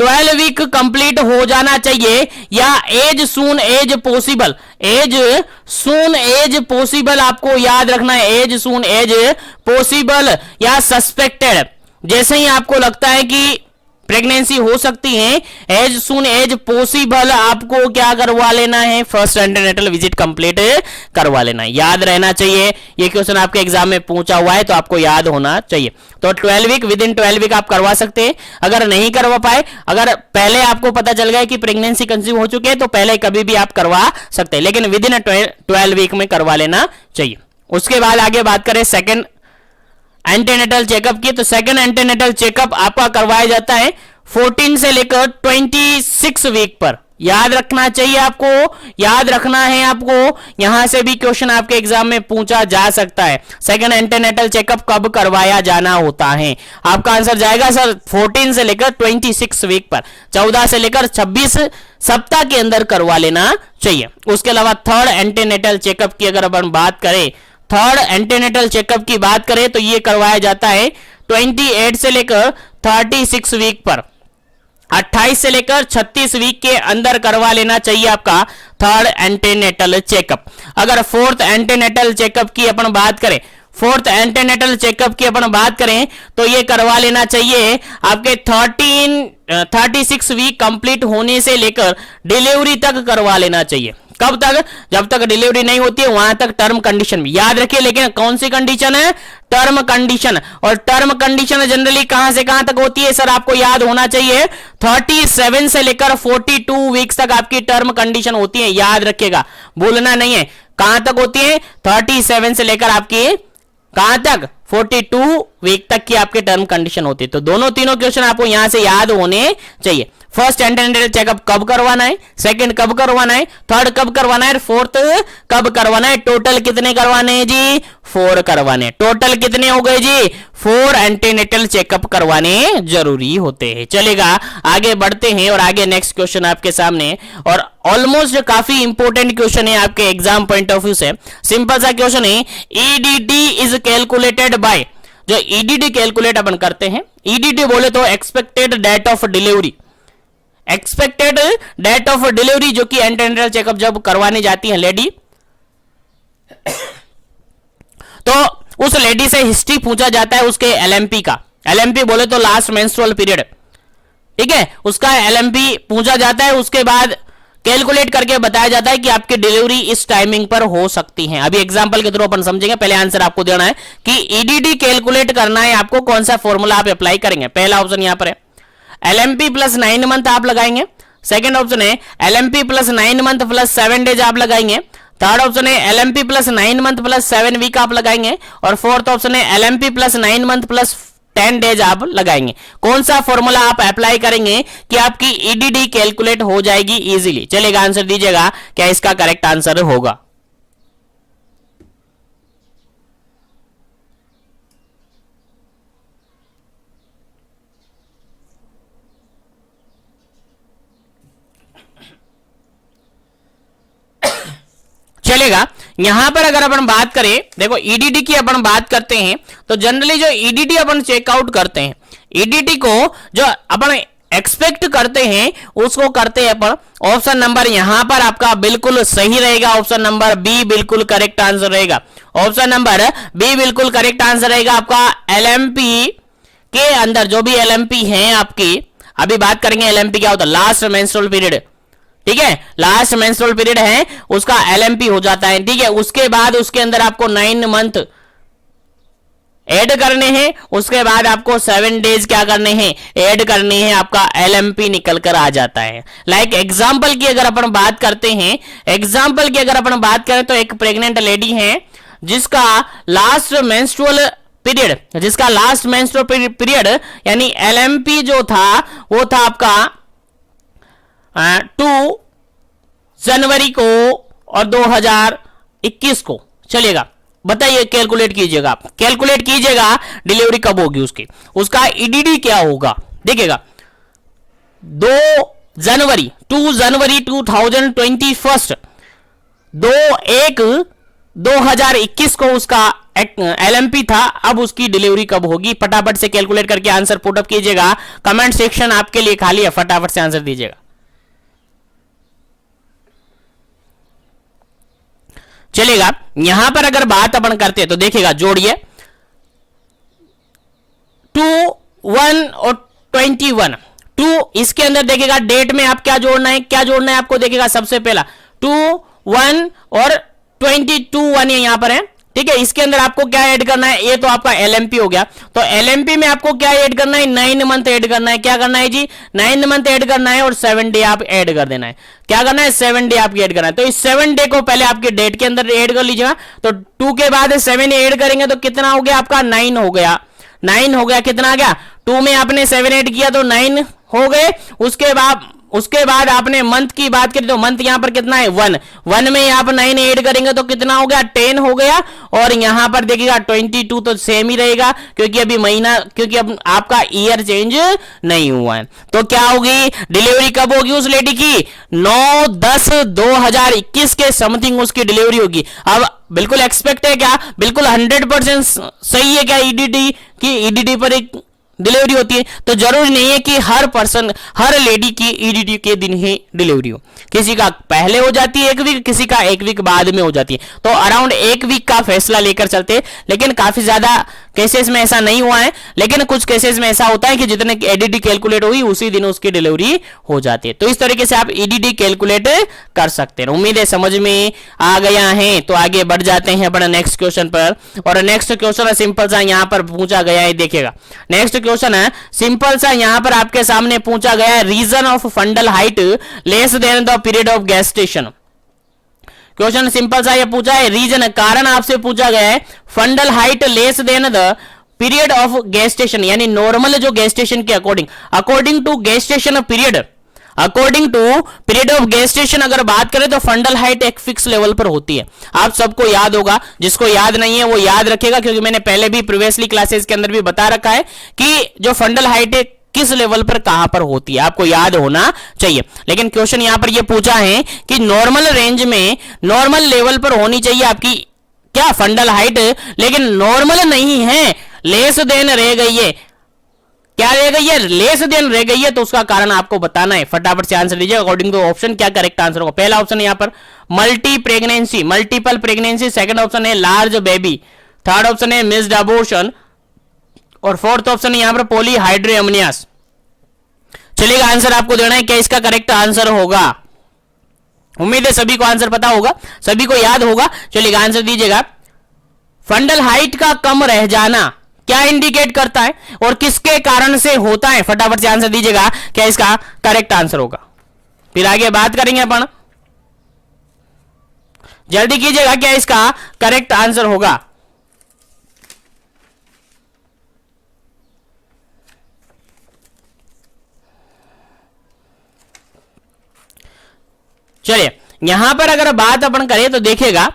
12 वीक कंप्लीट हो जाना चाहिए, या एज सून एज पॉसिबल आपको याद रखना है। एज सून एज पॉसिबल या सस्पेक्टेड, जैसे ही आपको लगता है कि प्रेगनेंसी हो सकती है, एज सून एज पॉसिबल आपको क्या करवा लेना है? फर्स्ट एंटीनेटल विजिट कंप्लीट करवा लेना है। याद रहना चाहिए, ये क्वेश्चन आपके एग्जाम में पूछा हुआ है तो आपको याद होना चाहिए। तो 12 वीक, विद इन 12 वीक आप करवा सकते हैं। अगर नहीं करवा पाए, अगर पहले आपको पता चल गया कि प्रेगनेंसी कंसीव हो चुके हैं, तो पहले कभी भी आप करवा सकते हैं, लेकिन विद इन 12 वीक में करवा लेना चाहिए। उसके बाद आगे बात करें सेकेंड एंटीनेटल चेकअप की, तो सेकंड एंटीनेटल चेकअप आपका करवाया जाता है 14 से लेकर 26 वीक पर। याद रखना चाहिए आपको, याद रखना है आपको, यहां से भी क्वेश्चन आपके एग्जाम में पूछा जा सकता है। सेकंड एंटीनेटल चेकअप कब करवाया जाना होता है? आपका आंसर जाएगा सर 14 से लेकर 26 वीक पर, 14 से लेकर 26 सप्ताह के अंदर करवा लेना चाहिए। उसके अलावा थर्ड एंटीनेटल चेकअप की अगर अपन बात करें, थर्ड एंटीनेटल चेकअप की बात करें तो ये करवाया जाता है 28 से लेकर 36 वीक पर, 28 से लेकर 36 वीक के अंदर करवा लेना चाहिए आपका थर्ड एंटीनेटल चेकअप। अगर फोर्थ एंटीनेटल चेकअप की अपन बात करें, फोर्थ एंटीनेटल चेकअप की अपन बात करें तो ये करवा लेना चाहिए आपके 36 वीक कंप्लीट होने से लेकर डिलीवरी तक करवा लेना चाहिए। कब तक? जब तक डिलीवरी नहीं होती है वहां तक टर्म कंडीशन में। याद रखिए, लेकिन कौन सी कंडीशन है? Term condition. और टर्म कंडीशन जनरली कहां से कहां तक होती है सर? आपको याद होना चाहिए 37 से लेकर 42 वीक्स तक आपकी टर्म कंडीशन होती है। याद रखिएगा, भूलना नहीं है। कहां तक होती है? 37 से लेकर आपकी कहां तक? 42 वीक तक की आपकी टर्म कंडीशन होती है। तो दोनों तीनों क्वेश्चन आपको यहां से याद होने चाहिए। फर्स्ट एंटीनेटल चेकअप कब करवाना है, सेकंड कब करवाना है, थर्ड कब करवाना है, फोर्थ कब करवाना है। टोटल कितने करवाने हैं जी? 4 करवाने। टोटल कितने हो गए जी? 4 एंटीनेटल चेकअप करवाने जरूरी होते हैं। चलेगा, आगे बढ़ते हैं और आगे नेक्स्ट क्वेश्चन आपके सामने, और ऑलमोस्ट काफी इंपॉर्टेंट क्वेश्चन है आपके एग्जाम पॉइंट ऑफ व्यू से। सिंपल सा क्वेश्चन है, ईडीडी इज कैलकुलेटेड बाय। जो ईडीडी कैलकुलेट अपन करते हैं, ईडीडी बोले तो expected date of delivery. Expected date of delivery जो कि एंटीनेटल चेकअप जब करवाने जाती है लेडी, तो उस लेडी से हिस्ट्री पूछा जाता है उसके एलएमपी का। एलएमपी बोले तो लास्ट मेंस्ट्रुअल पीरियड, ठीक है, उसका एलएमपी पूछा जाता है। उसके बाद कैलकुलेट करके बताया जाता है कि आपकी डिलीवरी इस टाइमिंग पर हो सकती है। अभी एग्जांपल के थ्रू अपन समझेंगे, पहले आंसर आपको देना है कि ईडीडी कैलकुलेट करना है आपको, कौन सा फॉर्मूला आप अप्लाई करेंगे। पहला ऑप्शन यहां पर है एलएमपी प्लस 9 मंथ आप लगाएंगे। सेकंड ऑप्शन है LMP plus 9 month plus 7 days आप लगाएंगे। थर्ड ऑप्शन है LMP plus 9 month plus 7 week आप लगाएंगे। और फोर्थ ऑप्शन है LMP plus 9 month plus 10 days आप लगाएंगे। कौन सा फॉर्मूला आप अप्लाई करेंगे कि आपकी ईडीडी कैलकुलेट हो जाएगी इजीली? चलेगा, आंसर दीजिएगा, क्या इसका करेक्ट आंसर होगा? चलेगा। यहां पर अगर अपन बात करें, देखो ईडीडी की अपन बात करते हैं तो जनरली जो ईडीडी अपन चेकआउट करते हैं, ईडीडी को जो अपन एक्सपेक्ट करते हैं उसको करते हैं अपन। ऑप्शन नंबर यहां पर आपका बिल्कुल सही रहेगा, ऑप्शन नंबर बी बिल्कुल करेक्ट आंसर रहेगा। ऑप्शन नंबर बी बिल्कुल करेक्ट आंसर रहेगा आपका। एलएमपी के अंदर जो भी एलएमपी हैं आपकी, अभी बात करेंगे एलएमपी क्या होता है, लास्ट मेंस्ट्रुअल पीरियड, ठीक है, लास्ट मेंस्ट्रुअल पीरियड है उसका एलएमपी हो जाता है, ठीक है। उसके बाद उसके अंदर आपको 9 मंथ ऐड करने हैं, उसके बाद आपको 7 डेज क्या करने हैं, ऐड करने हैं, आपका एलएमपी निकल कर आ जाता है। लाइक एग्जांपल की अगर अपन बात करते हैं, एग्जांपल की अगर अपन बात करें तो एक प्रेग्नेंट लेडी है जिसका लास्ट मेंस्ट्रुअल पीरियड, जिसका लास्ट मेंस्ट्रुअल पीरियड यानी एलएमपी जो था वो था आपका 2 जनवरी को और 2021 को। चलेगा, बताइए, कैलकुलेट कीजिएगा, आप कैलकुलेट कीजिएगा डिलीवरी कब होगी उसकी, उसका ईडीडी क्या होगा। देखिएगा 2 जनवरी 2021 2/1/2021 को उसका एलएमपी था, अब उसकी डिलीवरी कब होगी, फटाफट से कैलकुलेट करके आंसर पुटअप कीजिएगा। कमेंट सेक्शन आपके लिए खाली है, फटाफट से आंसर दीजिएगा। चलेगा, यहां पर अगर बात अपन करते हैं तो देखिएगा, जोड़िए 2, 1 और 21, 2 इसके अंदर देखिएगा डेट में आप क्या जोड़ना है, क्या जोड़ना है आपको, देखिएगा सबसे पहला 2, 1 और 22 1 यहां पर है, ठीक है। इसके अंदर आपको क्या ऐड करना है, ये तो आपका एलएमपी हो गया, तो एलएमपी में आपको क्या ऐड करना है, 9 मंथ ऐड करना है। क्या करना है जी, 9 मंथ ऐड करना है और 7 डे आप ऐड कर देना है। क्या करना है, 7 डे आपकी ऐड करना है। तो इस 7 डे को पहले आपके डेट के अंदर ऐड कर लीजिएगा, तो 2 के बाद 7 ऐड करेंगे तो कितना हो गया आपका, 9 हो गया, 9 हो गया। कितना आ गया, 2 में आपने 7 ऐड किया तो 9 हो गए। उसके बाद आपने मंथ की बात करी तो मंथ यहां पर कितना है, 1 में आप 9 ऐड करेंगे तो कितना हो गया, 10 हो गया। और यहां पर देखिएगा 22 तो सेम ही रहेगा, क्योंकि अभी महीना, क्योंकि अब आपका ईयर चेंज नहीं हुआ है। तो क्या होगी, डिलीवरी कब होगी उस लेडी की, 9/10/2021 के समथिंग उसकी डिलीवरी होगी। अब बिल्कुल एक्सपेक्ट है क्या, बिल्कुल 100% सही है क्या, ईडीडी की, ईडीडी पर एक डिलीवरी होती है। तो जरूरी नहीं है कि हर पर्सन, हर लेडी की ईडीडी के दिन ही डिलीवरी हो, किसी का पहले हो जाती है 1 वीक, किसी का 1 वीक बाद में हो जाती है। तो अराउंड 1 वीक का फैसला लेकर चलते हैं, लेकिन काफी ज्यादा केसेस में ऐसा नहीं हुआ है, लेकिन कुछ केसेस में ऐसा होता है कि जितने ईडीडी कैलकुलेट हुई उसी दिन उसकी डिलीवरी हो जाती है। तो इस तरीके से आप ईडीडी कैलकुलेट कर सकते हैं। उम्मीद है समझ में आ गया है। तो आगे बढ़ जाते हैं अपना नेक्स्ट क्वेश्चन पर, और नेक्स्ट क्वेश्चन सिंपल सा यहां पर पूछा गया है। देखिएगा नेक्स्ट क्वेश्चन है सिंपल सा, यहां पर आपके सामने पूछा गया है, reason of fundal height less than the period of gestation. Question simple सा ये पूछा है, रीजन कारण आपसे पूछा गया है, fundal height less than the period of gestation, यानी नॉर्मल जो गेस्टेशन के according to gestation period, according to period of gestation अगर बात करें तो फंडल हाइट एक फिक्स लेवल पर होती है। आप सबको याद होगा, जिसको याद नहीं है वो याद रखेगा, क्योंकि मैंने पहले भी प्रीवियसली क्लासेस के अंदर भी बता रखा है कि जो फंडल हाइट है किस लेवल पर कहां पर होती है, आपको याद होना चाहिए। लेकिन क्वेश्चन यहां पर ये पूछा है कि नॉर्मल रेंज में, नॉर्मल लेवल पर होनी चाहिए आपकी क्या, फंडल हाइट, लेकिन नॉर्मल नहीं है, लेस देन रह गई है। क्या रह गई है, लेस देन रह गई है, तो उसका कारण आपको बताना है। फटाफट से आंसर दीजिए अकॉर्डिंग टू ऑप्शन, क्या करेक्ट आंसर होगा। पहला ऑप्शन यहां पर multi pregnancy, multiple pregnancy, second option है लार्ज बेबी, थर्ड ऑप्शन है मिस्ड अबॉर्शन, और फोर्थ ऑप्शन यहां पर पॉलीहाइड्रोएमनियास। चलिएगा, आंसर आपको देना है, क्या इसका करेक्ट आंसर होगा। उम्मीद है सभी को आंसर पता होगा, सभी को याद होगा। चलिएगा आंसर दीजिएगा। फंडल हाइट का कम रह जाना क्या इंडिकेट करता है और किसके कारण से होता है, फटाफट से आंसर दीजिएगा, क्या इसका करेक्ट आंसर होगा। फिर आगे बात करेंगे अपन, जल्दी कीजिएगा, क्या इसका करेक्ट आंसर होगा। चलिए, यहां पर अगर बात अपन करें तो देखिएगा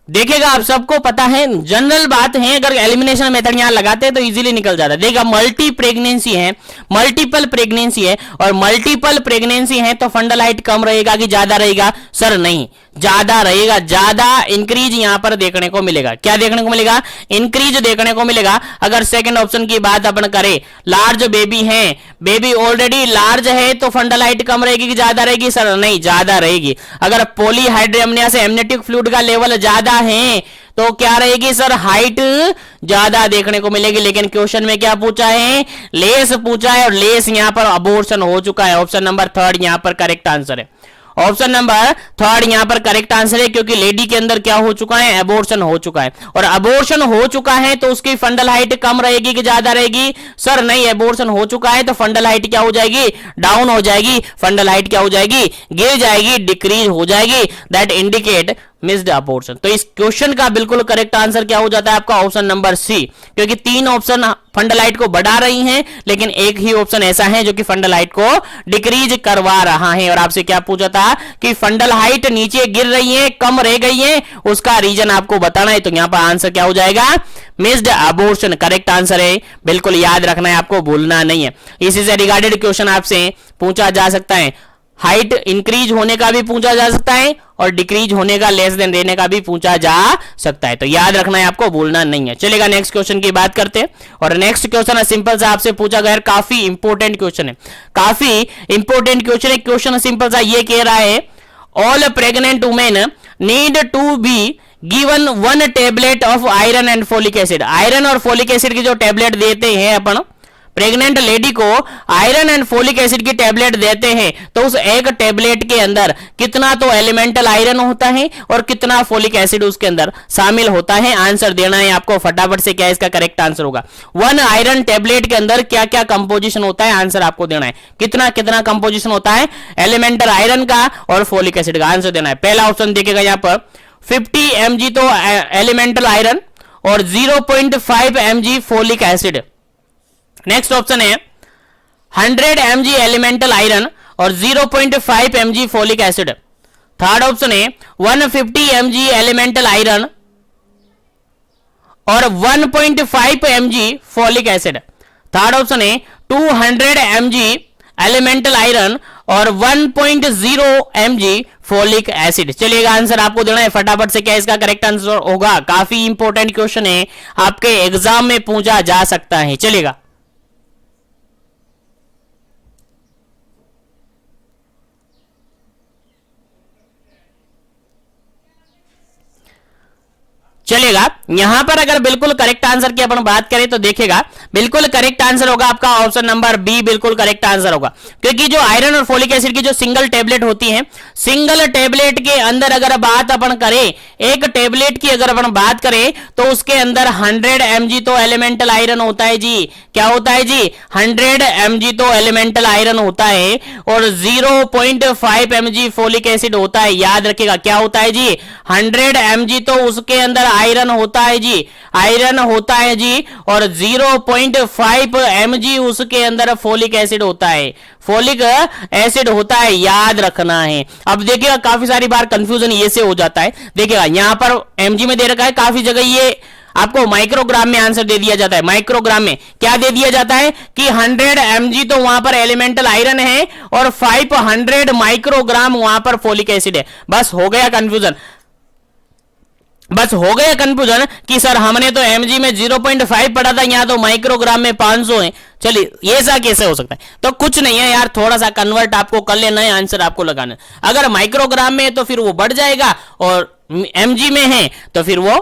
देखिएगा आप सबको पता है, जनरल बात है, अगर एलिमिनेशन मेथड यहां लगाते हैं तो इजीली निकल जाता है। देखिएगा मल्टी प्रेगनेंसी है, मल्टीपल प्रेगनेंसी है, और मल्टीपल प्रेगनेंसी है तो फंडल हाइट कम रहेगा कि ज्यादा रहेगा? सर नहीं, ज्यादा रहेगा, ज्यादा इंक्रीज यहां पर देखने को मिलेगा। क्या देखने को मिलेगा? इंक्रीज देखने को मिलेगा। अगर सेकंड ऑप्शन की बात अपन करें, लार्ज बेबी है, बेबी ऑलरेडी लार्ज है तो फंडल हाइट कम रहेगी कि ज्यादा रहेगी? सर नहीं, ज्यादा रहेगी। अगर पॉलीहाइड्रेमनिया से एमनेटिक फ्लूइड का लेवल ज्यादा है तो क्या रहेगी? सर हाइट ज्यादा देखने को मिलेगी। लेकिन क्वेश्चन में क्या पूछा है? लेस पूछा है, और लेस यहां पर अबॉर्शन हो चुका है। ऑप्शन नंबर थर्ड यहां पर करेक्ट आंसर है। ऑप्शन नंबर थर्ड यहां पर करेक्ट आंसर है, क्योंकि लेडी के अंदर क्या हो चुका है? एबॉर्शन हो चुका है, और एबॉर्शन हो चुका है तो उसकी फंडल हाइट कम रहेगी कि ज्यादा रहेगी? सर नहीं, एबॉर्शन हो चुका है तो फंडल हाइट क्या हो जाएगी? डाउन हो जाएगी। फंडल हाइट क्या हो जाएगी? गिर जाएगी, डिक्रीज हो जाएगी। That indicate missed abortion. तो इस क्वेश्चन का बिल्कुल करेक्ट आंसर क्या हो जाता है आपका? ऑप्शन नंबर सी, क्योंकि तीन ऑप्शन फंडल हाइट को बढ़ा रही हैं, लेकिन एक ही ऑप्शन ऐसा है जो कि फंडल हाइट को डिक्रीज करवा रहा है। और आपसे क्या पूछा था कि फंडल हाइट नीचे गिर रही है, कम रह गई है, उसका रीजन आपको बताना है। तो यहां पर आंसर क्या हो जाएगा? मिस्ड अबॉर्शन करेक्ट आंसर है। बिल्कुल याद रखना है, आपको भूलना नहीं है। इसी से रिगार्डेड क्वेश्चन आपसे पूछा जा सकता है। हाइट इंक्रीज होने का भी पूछा जा सकता है, और डिक्रीज होने का, लेस देन देने का भी पूछा जा सकता है। तो याद रखना है, आपको भूलना नहीं है। चलेगा नेक्स्ट क्वेश्चन की बात करते हैं। और नेक्स्ट क्वेश्चन सिंपल सा आपसे पूछा गया, काफी इंपॉर्टेंट क्वेश्चन है, काफी इंपॉर्टेंट क्वेश्चन है। क्वेश्चन सिंपल सा ये कह रहा है, all pregnant women need to be given one tablet of iron and folic acid. Iron और फोलिक एसिड की जो टेबलेट देते हैं अपन प्रेग्नेंट लेडी को, आयरन एंड फोलिक एसिड की टेबलेट देते हैं, तो उस एक टेबलेट के अंदर कितना तो एलिमेंटल आयरन होता है और कितना फोलिक एसिड उसके अंदर शामिल होता है? आंसर देना है आपको फटाफट से। क्या इसका करेक्ट आंसर होगा? वन आयरन टेबलेट के अंदर क्या क्या कंपोजिशन होता है? आंसर आपको देना है। कितना कितना कंपोजिशन होता है एलिमेंटल आयरन का और फोलिक एसिड का? आंसर देना है। पहला ऑप्शन देखिएगा यहां पर 50 mg तो एलिमेंटल आयरन और 0.5 mg folic acid. Next option है 100 mg एलिमेंटल आयरन और 0.5 mg folic acid. Third option है 150 mg एलिमेंटल आयरन और 1.5 mg folic acid. Third option है 200 mg एलिमेंटल आयरन और 1.0 mg फोलिक एसिड। चलिएगा आंसर आपको देना है फटाफट से। क्या इसका करेक्ट आंसर होगा? काफी इंपॉर्टेंट क्वेश्चन है, आपके एग्जाम में पूछा जा सकता है। चलिएगा चलेगा यहां पर अगर बिल्कुल करेक्ट आंसर की अपन बात करें तो देखिएगा बिल्कुल करेक्ट आंसर होगा आपका ऑप्शन नंबर बी, बिल्कुल करेक्ट आंसर होगा। क्योंकि जो आयरन और फोलिक एसिड की जो सिंगल टेबलेट होती है, सिंगल टेबलेट के अंदर अगर बात अपन करें, एक टेबलेट की अगर अपन बात करें तो उसके अंदर 100 mg तो एलिमेंटल आयरन होता है जी। क्या होता है जी? 100 mg तो एलिमेंटल आयरन होता है और 0.5 mg फोलिक एसिड होता है। याद रखिएगा क्या होता है जी? 100 mg तो उसके अंदर आयरन होता है जी, आयरन होता है जी, और 0.5 mg उसके अंदर फोलिक एसिड होता है, फोलिक एसिड होता है। याद रखना है। अब देखिएगा काफी सारी बार कंफ्यूजन ये से हो जाता है। देखिएगा यहां पर mg में दे रखा है, काफी जगह ये आपको माइक्रोग्राम में आंसर दे दिया जाता है। माइक्रोग्राम में क्या दे दिया जाता है कि 100 mg तो वहां पर एलिमेंटल आयरन है और 500 माइक्रोग्राम वहां पर फोलिक एसिड है। बस हो गया कंफ्यूजन, बस हो गया कंफ्यूजन कि सर हमने तो mg में 0.5 पढ़ा था, यहां तो माइक्रोग्राम में 500 है। चलिए ये ऐसा कैसे हो सकता है? तो कुछ नहीं है यार, थोड़ा सा कन्वर्ट आपको कर लेना है, आंसर आपको लगाना है। अगर माइक्रोग्राम में है तो फिर वो बढ़ जाएगा, और mg में है तो फिर वो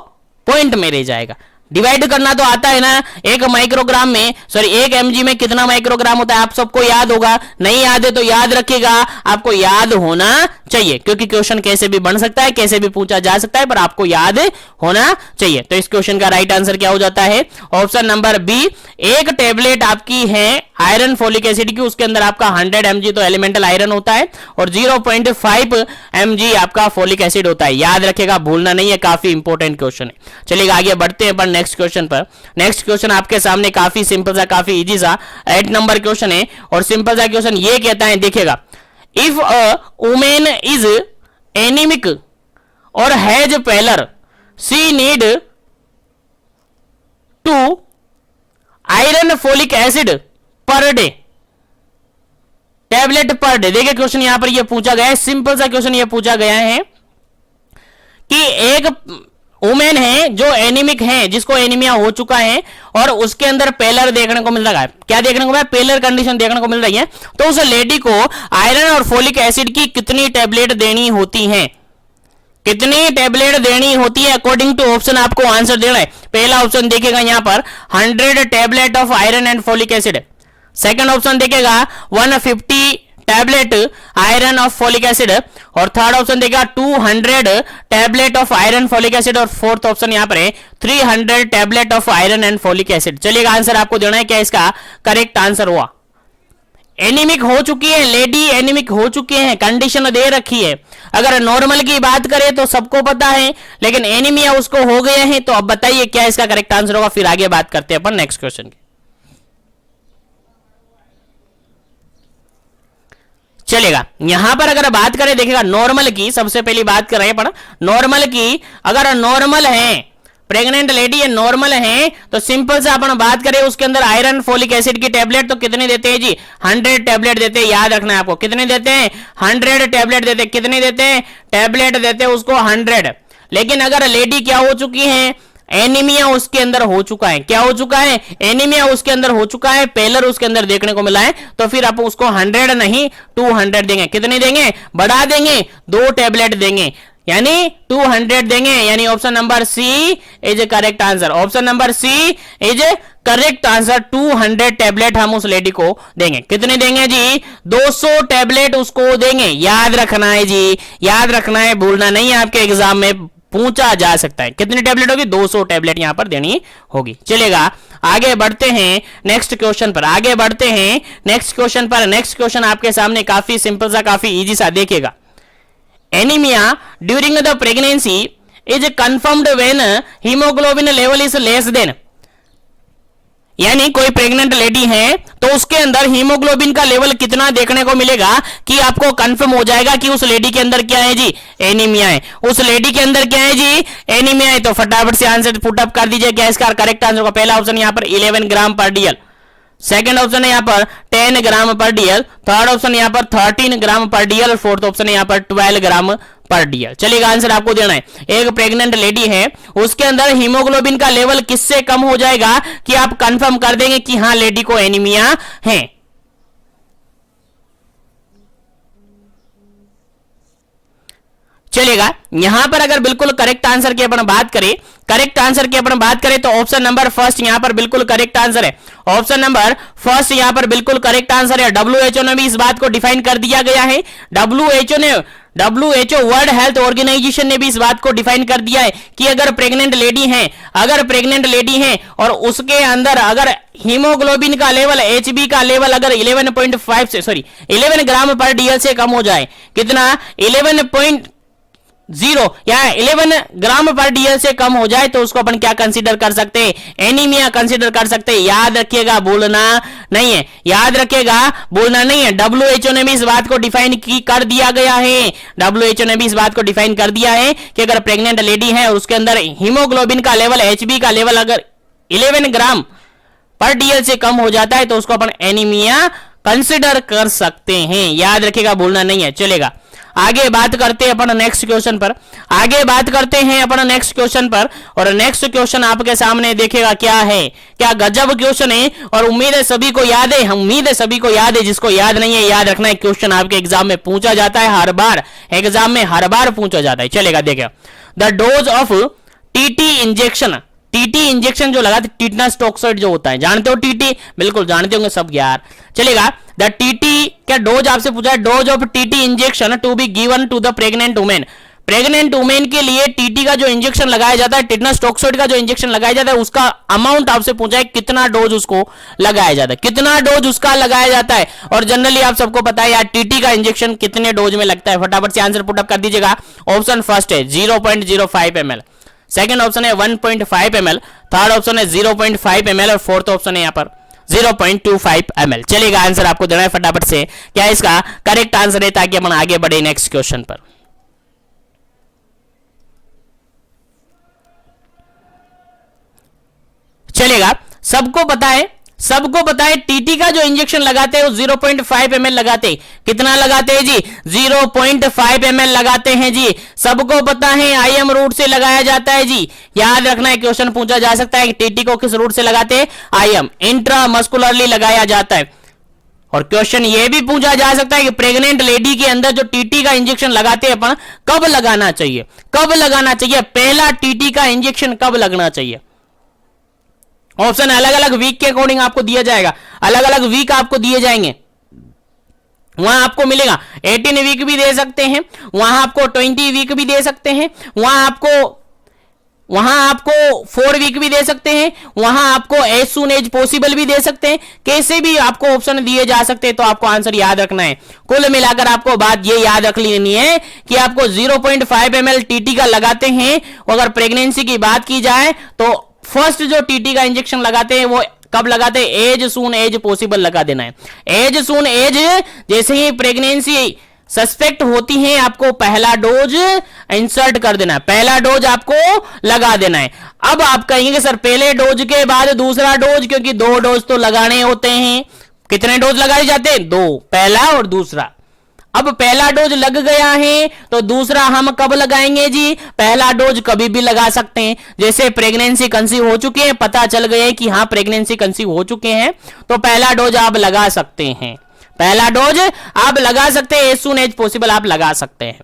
पॉइंट में रह जाएगा। डिवाइड करना तो आता है ना, एक माइक्रोग्राम में सॉरी 1 mg में कितना माइक्रोग्राम होता है आप सबको याद होगा। नहीं याद है तो याद रखिएगा, आपको याद होना चाहिए, क्योंकि क्वेश्चन कैसे भी बन सकता है, कैसे भी पूछा जा सकता है, पर आपको याद होना चाहिए। तो इस क्वेश्चन का राइट आंसर क्या हो जाता है? Option number B. एक टेबलेट आपकी है आयरन फोलिक एसिड की, उसके अंदर आपका 100 mg तो एलिमेंटल आयरन होता है और 0.5 mg आपका फोलिक एसिड होता है। याद रखेगा, भूलना नहीं है, काफी इंपॉर्टेंट क्वेश्चन है। चलिए आगे बढ़ते हैं पर नेक्स्ट क्वेश्चन पर। नेक्स्ट क्वेश्चन आपके सामने काफी सिंपल सा, काफी इजी सा 8 नंबर क्वेश्चन है, और सिंपल सा क्वेश्चन ये कहता है, देखिएगा, if a women is anaemic और has pallor she need 2 iron folic acid per day, tablet per day. देखिए क्वेश्चन यहां पर ये पूछा गया है, सिंपल सा क्वेश्चन ये पूछा गया है कि एक वुमेन है जो एनीमिक है, जिसको एनीमिया हो चुका है और उसके अंदर पेलर देखने को मिल रहा है। क्या देखने को मिल रहा है? पेलर कंडीशन देखने को मिल रही है। तो उस लेडी को आयरन और फोलिक एसिड की कितनी टैबलेट देनी होती है? कितनी टैबलेट देनी होती है अकॉर्डिंग टू ऑप्शन? आपको आंसर देना है। पहला ऑप्शन देखेगा यहां पर 100 tablet of iron and folic acid. Second option देखेगा 150 tablet iron of folic acid, और थर्ड ऑप्शन देखेगा 200 tablet of iron folic acid, और फोर्थ ऑप्शन यहां पर है 300 tablet of iron and folic acid. चलिएगा आंसर आपको देना है, क्या इसका करेक्ट आंसर हुआ? एनीमिक हो चुकी है लेडी, एनीमिक हो चुकी है, कंडीशन दे रखी है। अगर नॉर्मल की बात करें तो सबको पता है, लेकिन एनीमिया उसको हो गए हैं। तो अब बताइए क्या इसका करेक्ट आंसर होगा? फिर आगे बात करते हैं अपन नेक्स्ट क्वेश्चन की। चलेगा यहां पर अगर बात करें, देखिएगा नॉर्मल की, सबसे पहली बात कर रहे हैं अपन नॉर्मल की। अगर नॉर्मल है, प्रेग्नेंट लेडी है, नॉर्मल है, तो सिंपल से अपन बात करें उसके अंदर आयरन फोलिक एसिड की टैबलेट तो कितने देते हैं जी? 100 टैबलेट देते हैं। याद रखना है आपको, कितने देते हैं? 100 टैबलेट देते हैं। कितने देते हैं? टैबलेट देते हैं उसको 100। लेकिन अगर लेडी क्या हो चुकी है? एनीमिया उसके अंदर हो चुका है। क्या हो चुका है? एनीमिया उसके अंदर हो चुका है, पेलर उसके अंदर देखने को मिला है। तो फिर आप उसको 100 नहीं 200 देंगे। कितने देंगे? बढ़ा देंगे, 2 टैबलेट देंगे, यानी 200 देंगे। यानी option number C is a correct answer. Option number C is a correct answer. 200 tablet हम उस लेडी को देंगे। कितने देंगे जी? 200 टैबलेट उसको देंगे। याद रखना है जी, याद रखना है, भूलना नहीं है, आपके एग्जाम में पूछा जा सकता है। कितनी टैबलेट होगी? 200 टैबलेट यहां पर देनी होगी। चलेगा आगे बढ़ते हैं नेक्स्ट क्वेश्चन पर, आगे बढ़ते हैं नेक्स्ट क्वेश्चन पर। नेक्स्ट क्वेश्चन आपके सामने काफी सिंपल सा, काफी इजी सा। देखिएगा, anaemia during the pregnancy is confirmed when haemoglobin level is less than. यानी कोई प्रेग्नेंट लेडी है तो उसके अंदर हीमोग्लोबिन का लेवल कितना देखने को मिलेगा कि आपको कंफर्म हो जाएगा कि उस लेडी के अंदर क्या है जी? एनीमिया है। उस लेडी के अंदर क्या है जी? एनीमिया है। तो फटाफट से आंसर पुटअप कर दीजिए, क्या इसका करेक्ट आंसर होगा? पहला ऑप्शन यहां पर 11 ग्राम पर डीएल, सेकंड ऑप्शन है यहां पर 10 ग्राम पर डीएल, थर्ड ऑप्शन यहां पर 13 ग्राम पर डीएल, और फोर्थ ऑप्शन है यहां पर 12 ग्राम पर डीएल। चलिएगा आंसर आपको देना है। एक प्रेग्नेंट लेडी है, उसके अंदर हीमोग्लोबिन का लेवल किससे कम हो जाएगा कि आप कंफर्म कर देंगे कि हाँ लेडी को एनीमिया है? चलेगा यहां पर अगर बिल्कुल करेक्ट आंसर की अपन बात करें, करेक्ट आंसर की अपन बात करें तो ऑप्शन नंबर फर्स्ट यहां पर बिल्कुल करेक्ट आंसर है। ऑप्शन नंबर फर्स्ट यहां पर बिल्कुल करेक्ट आंसर है। डब्ल्यूएचओ ने भी इस बात को डिफाइन कर दिया गया है। डब्ल्यूएचओ वर्ल्ड हेल्थ ऑर्गेनाइजेशन ने भी इस बात को डिफाइन कर दिया है कि अगर प्रेग्नेंट लेडी है, अगर प्रेग्नेंट लेडी है और उसके अंदर अगर हीमोग्लोबिन का लेवल, एचबी का लेवल अगर 11.5 से 11 ग्राम पर डीएल से कम हो जाए, कितना? 11.0 या 11 ग्राम पर डीएल से कम हो जाए, तो उसको अपन क्या कंसीडर कर सकते हैं? एनीमिया कंसीडर कर सकते हैं। याद रखिएगा, भूलना नहीं है, याद रखिएगा, भूलना नहीं है। डब्ल्यूएचओ ने भी इस बात को डिफाइन कर दिया गया है। डब्ल्यूएचओ ने भी इस बात को डिफाइन कर दिया है कि अगर प्रेग्नेंट लेडी है और उसके अंदर हीमोग्लोबिन का लेवल, एचबी का लेवल अगर 11 ग्राम पर डीएल से कम हो जाता है तो उसको अपन एनीमिया कंसीडर कर सकते हैं। याद रखिएगा, भूलना नहीं है। चलेगा आगे बात करते हैं अपन नेक्स्ट क्वेश्चन पर, आगे बात करते हैं अपन नेक्स्ट क्वेश्चन पर। और नेक्स्ट क्वेश्चन आपके सामने देखिएगा क्या है, क्या गजब क्वेश्चन है, और उम्मीद है सभी को याद है, उम्मीद है सभी को याद है। जिसको याद नहीं है, याद रखना है, क्वेश्चन आपके एग्जाम में पूछा जाता है, हर बार एग्जाम में हर बार पूछा जाता है। चलेगा देखिए, the dose of TT injection, TT injection जो लगाते, टिटनस टॉक्साइड जो होता है, जानते हो टीटी? बिल्कुल जानते होंगे सब यार। चलेगा, द टीटी क्या डोज आपसे पूछा है, dose of TT injection to be given to the pregnant women. Pregnant women के लिए टीटी का जो इंजेक्शन लगाया जाता है, टिटनस टॉक्साइड का जो इंजेक्शन लगाया जाता है, उसका अमाउंट आपसे पूछा है, कितना डोज उसको लगाया जाता है, कितना डोज उसका लगाया जाता है। और जनरली आप सबको पता है यार टीटी का इंजेक्शन कितने डोज में लगता है। फटाफट से आंसर पुटअप कर दीजिएगा। ऑप्शन फर्स्ट है 0.05 ml, सेकंड ऑप्शन है 1.5 ml, थर्ड ऑप्शन है 0.5 ml, और फोर्थ ऑप्शन है यहां पर 0.25 ml। चलिएगा आंसर आपको देना है फटाफट से, क्या इसका करेक्ट आंसर है, ताकि अपन आगे बढ़े नेक्स्ट क्वेश्चन पर। सबको पता है टीटी का जो इंजेक्शन लगाते हैं वो 0.5 ml लगाते हैं। कितना लगाते हैं जी? 0.5 ml लगाते हैं जी। सबको पता है आईएम रूट से लगाया जाता है जी। याद रखना है, क्वेश्चन पूछा जा सकता है कि टीटी को किस रूट से लगाते हैं? आईएम, इंट्रामस्कुलरली लगाया जाता है। और क्वेश्चन ये भी पूछा जा सकता है कि प्रेग्नेंट लेडी के अंदर जो टीटी का इंजेक्शन लगाते हैं अपन, कब लगाना चाहिए? कब लगाना चाहिए? पहला टीटी का इंजेक्शन कब लगना चाहिए? ऑप्शन अलग अलग वीक के अकॉर्डिंग आपको दिया जाएगा, अलग अलग वीक आपको दिए जाएंगे। वहां आपको मिलेगा 18 वीक भी दे सकते हैं, वहां आपको 20 वीक भी दे सकते हैं, वहां आपको 4 वीक भी दे सकते हैं, वहां आपको एज सून एज पॉसिबल भी दे सकते हैं। कैसे भी आपको ऑप्शन दिए जा सकते हैं, तो आपको आंसर याद रखना है। कुल मिलाकर आपको बात ये याद रख लेनी है कि आपको 0.5 ml टीटी का लगाते हैं। अगर प्रेगनेंसी की बात की जाए तो फर्स्ट जो टीटी का इंजेक्शन लगाते हैं वो कब लगाते हैं? एज सून एज पॉसिबल लगा देना है। एज सून एज, जैसे ही प्रेगनेंसी सस्पेक्ट होती है आपको पहला डोज इंसर्ट कर देना है, पहला डोज आपको लगा देना है। अब आप कहेंगे सर पहले डोज के बाद दूसरा डोज, क्योंकि 2 डोज तो लगाने होते हैं। कितने डोज लगाए जाते हैं? 2, पहला और दूसरा। अब पहला डोज लग गया है तो दूसरा हम कब लगाएंगे जी? पहला डोज कभी भी लगा सकते हैं। जैसे प्रेगनेंसी कंसीव हो चुके हैं, पता चल गया है कि हाँ प्रेगनेंसी कंसीव हो चुके हैं, तो पहला डोज आप लगा सकते हैं। पहला डोज आप लगा सकते हैं, एज सून एज पॉसिबल आप लगा सकते हैं।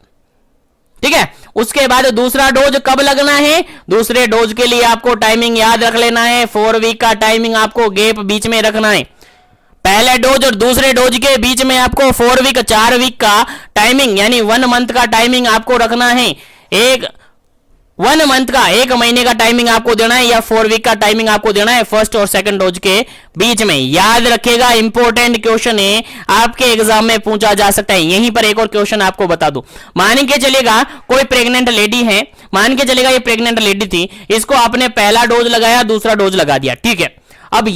ठीक है, उसके बाद दूसरा डोज कब लगना है? दूसरे डोज के लिए आपको टाइमिंग याद रख लेना है। 4 वीक का टाइमिंग आपको गैप बीच में रखना है। पहले डोज और दूसरे डोज के बीच में आपको 4 वीक 4 वीक का टाइमिंग यानी 1 मंथ का टाइमिंग आपको रखना है। 1 मंथ का 1 महीने का टाइमिंग आपको देना है, या 4 वीक का टाइमिंग आपको देना है फर्स्ट और सेकंड डोज के बीच में। याद रखिएगा, इंपॉर्टेंट क्वेश्चन है, आपके एग्जाम में पूछा जा सकता है। यहीं पर एक और क्वेश्चन आपको बता दूं। मान के चलेगा कोई प्रेग्नेंट लेडी है, मान के चलेगा ये प्रेग्नेंट लेडी थी, इसको आपने पहला डोज लगाया, दूसरा डोज लगा दिया। ठीक है, अब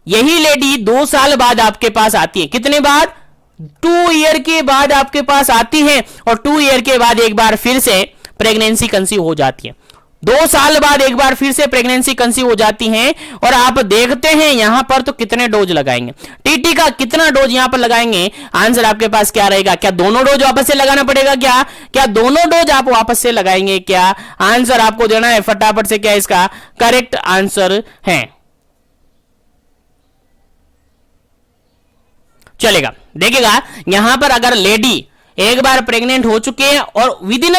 यही लेडी 2 साल बाद आपके पास आती है। कितने बाद? 2 ईयर के बाद आपके पास आती है, और 2 ईयर के बाद एक बार फिर से प्रेगनेंसी कंसीव हो जाती है। 2 साल बाद एक बार फिर से प्रेगनेंसी कंसीव हो जाती है, और आप देखते हैं यहां पर तो कितने डोज लगाएंगे? टीटी का कितना डोज यहां पर लगाएंगे? आंसर आपके पास क्या रहेगा? क्या दोनों डोज वापस से लगाना पड़ेगा? क्या दोनों डोज आप वापस से लगाएंगे? क्या आंसर आपको देना है फटाफट से? क्या इसका करेक्ट आंसर है? चलेगा, देखिएगा यहां पर अगर लेडी एक बार प्रेग्नेंट हो चुके हैं और विद इन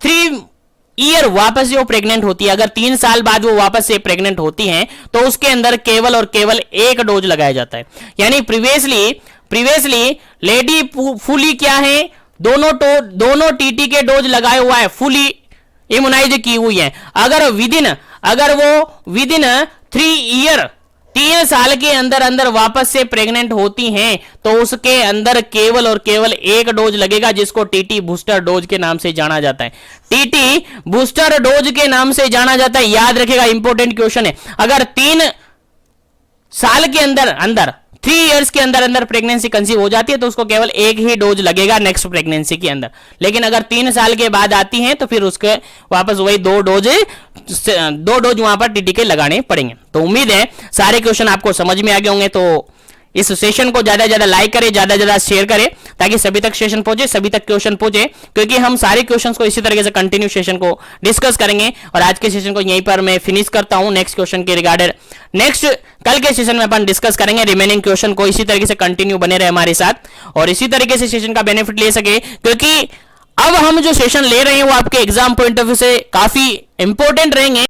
3 ईयर वापस वो प्रेग्नेंट होती है, अगर 3 साल बाद वो वापस से प्रेग्नेंट होती हैं, तो उसके अंदर केवल और केवल 1 डोज लगाया जाता है। यानी प्रीवियसली लेडी फुली क्या है? दोनों टीटी के डोज लगाए हुआ है, फुली इम्यूनाइज की हुई है। अगर वो विद इन 3 साल के अंदर वापस से प्रेग्नेंट होती हैं, तो उसके अंदर केवल और केवल 1 डोज लगेगा, जिसको टीटी बूस्टर डोज के नाम से जाना जाता है। टीटी बूस्टर डोज के नाम से जाना जाता है। याद रखिएगा, इंपॉर्टेंट क्वेश्चन है। अगर 3 साल के अंदर 3 इयर्स के अंदर प्रेगनेंसी कंसीव हो जाती है, तो उसको केवल 1 ही डोज लगेगा नेक्स्ट प्रेगनेंसी के अंदर। लेकिन अगर 3 साल के बाद आती हैं, तो फिर उसके वापस वही 2 डोज वहां पर टीटी के लगाने पड़ेंगे। तो उम्मीद है सारे क्वेश्चन आपको समझ में आ गए होंगे। तो इस सेशन को ज्यादा ज्यादा लाइक करें, ज्यादा ज्यादा शेयर करें, ताकि सभी तक सेशन पहुंचे, सभी तक क्वेश्चन पहुंचे, क्योंकि हम सारे क्वेश्चंस को इसी तरीके से कंटिन्यू सेशन को डिस्कस करेंगे। और आज के सेशन को यहीं पर मैं फिनिश करता हूं। नेक्स्ट क्वेश्चन के रिगार्डेड कल के सेशन में अपन डिस्कस करेंगे रिमेनिंग क्वेश्चन को। इसी तरीके से कंटिन्यू बने रहे हमारे साथ, और इसी तरीके से सेशन का बेनिफिट ले सके, क्योंकि अब हम जो सेशन ले रहे हैं वो आपके एग्जाम पॉइंट ऑफ व्यू से काफी इंपॉर्टेंट रहेंगे।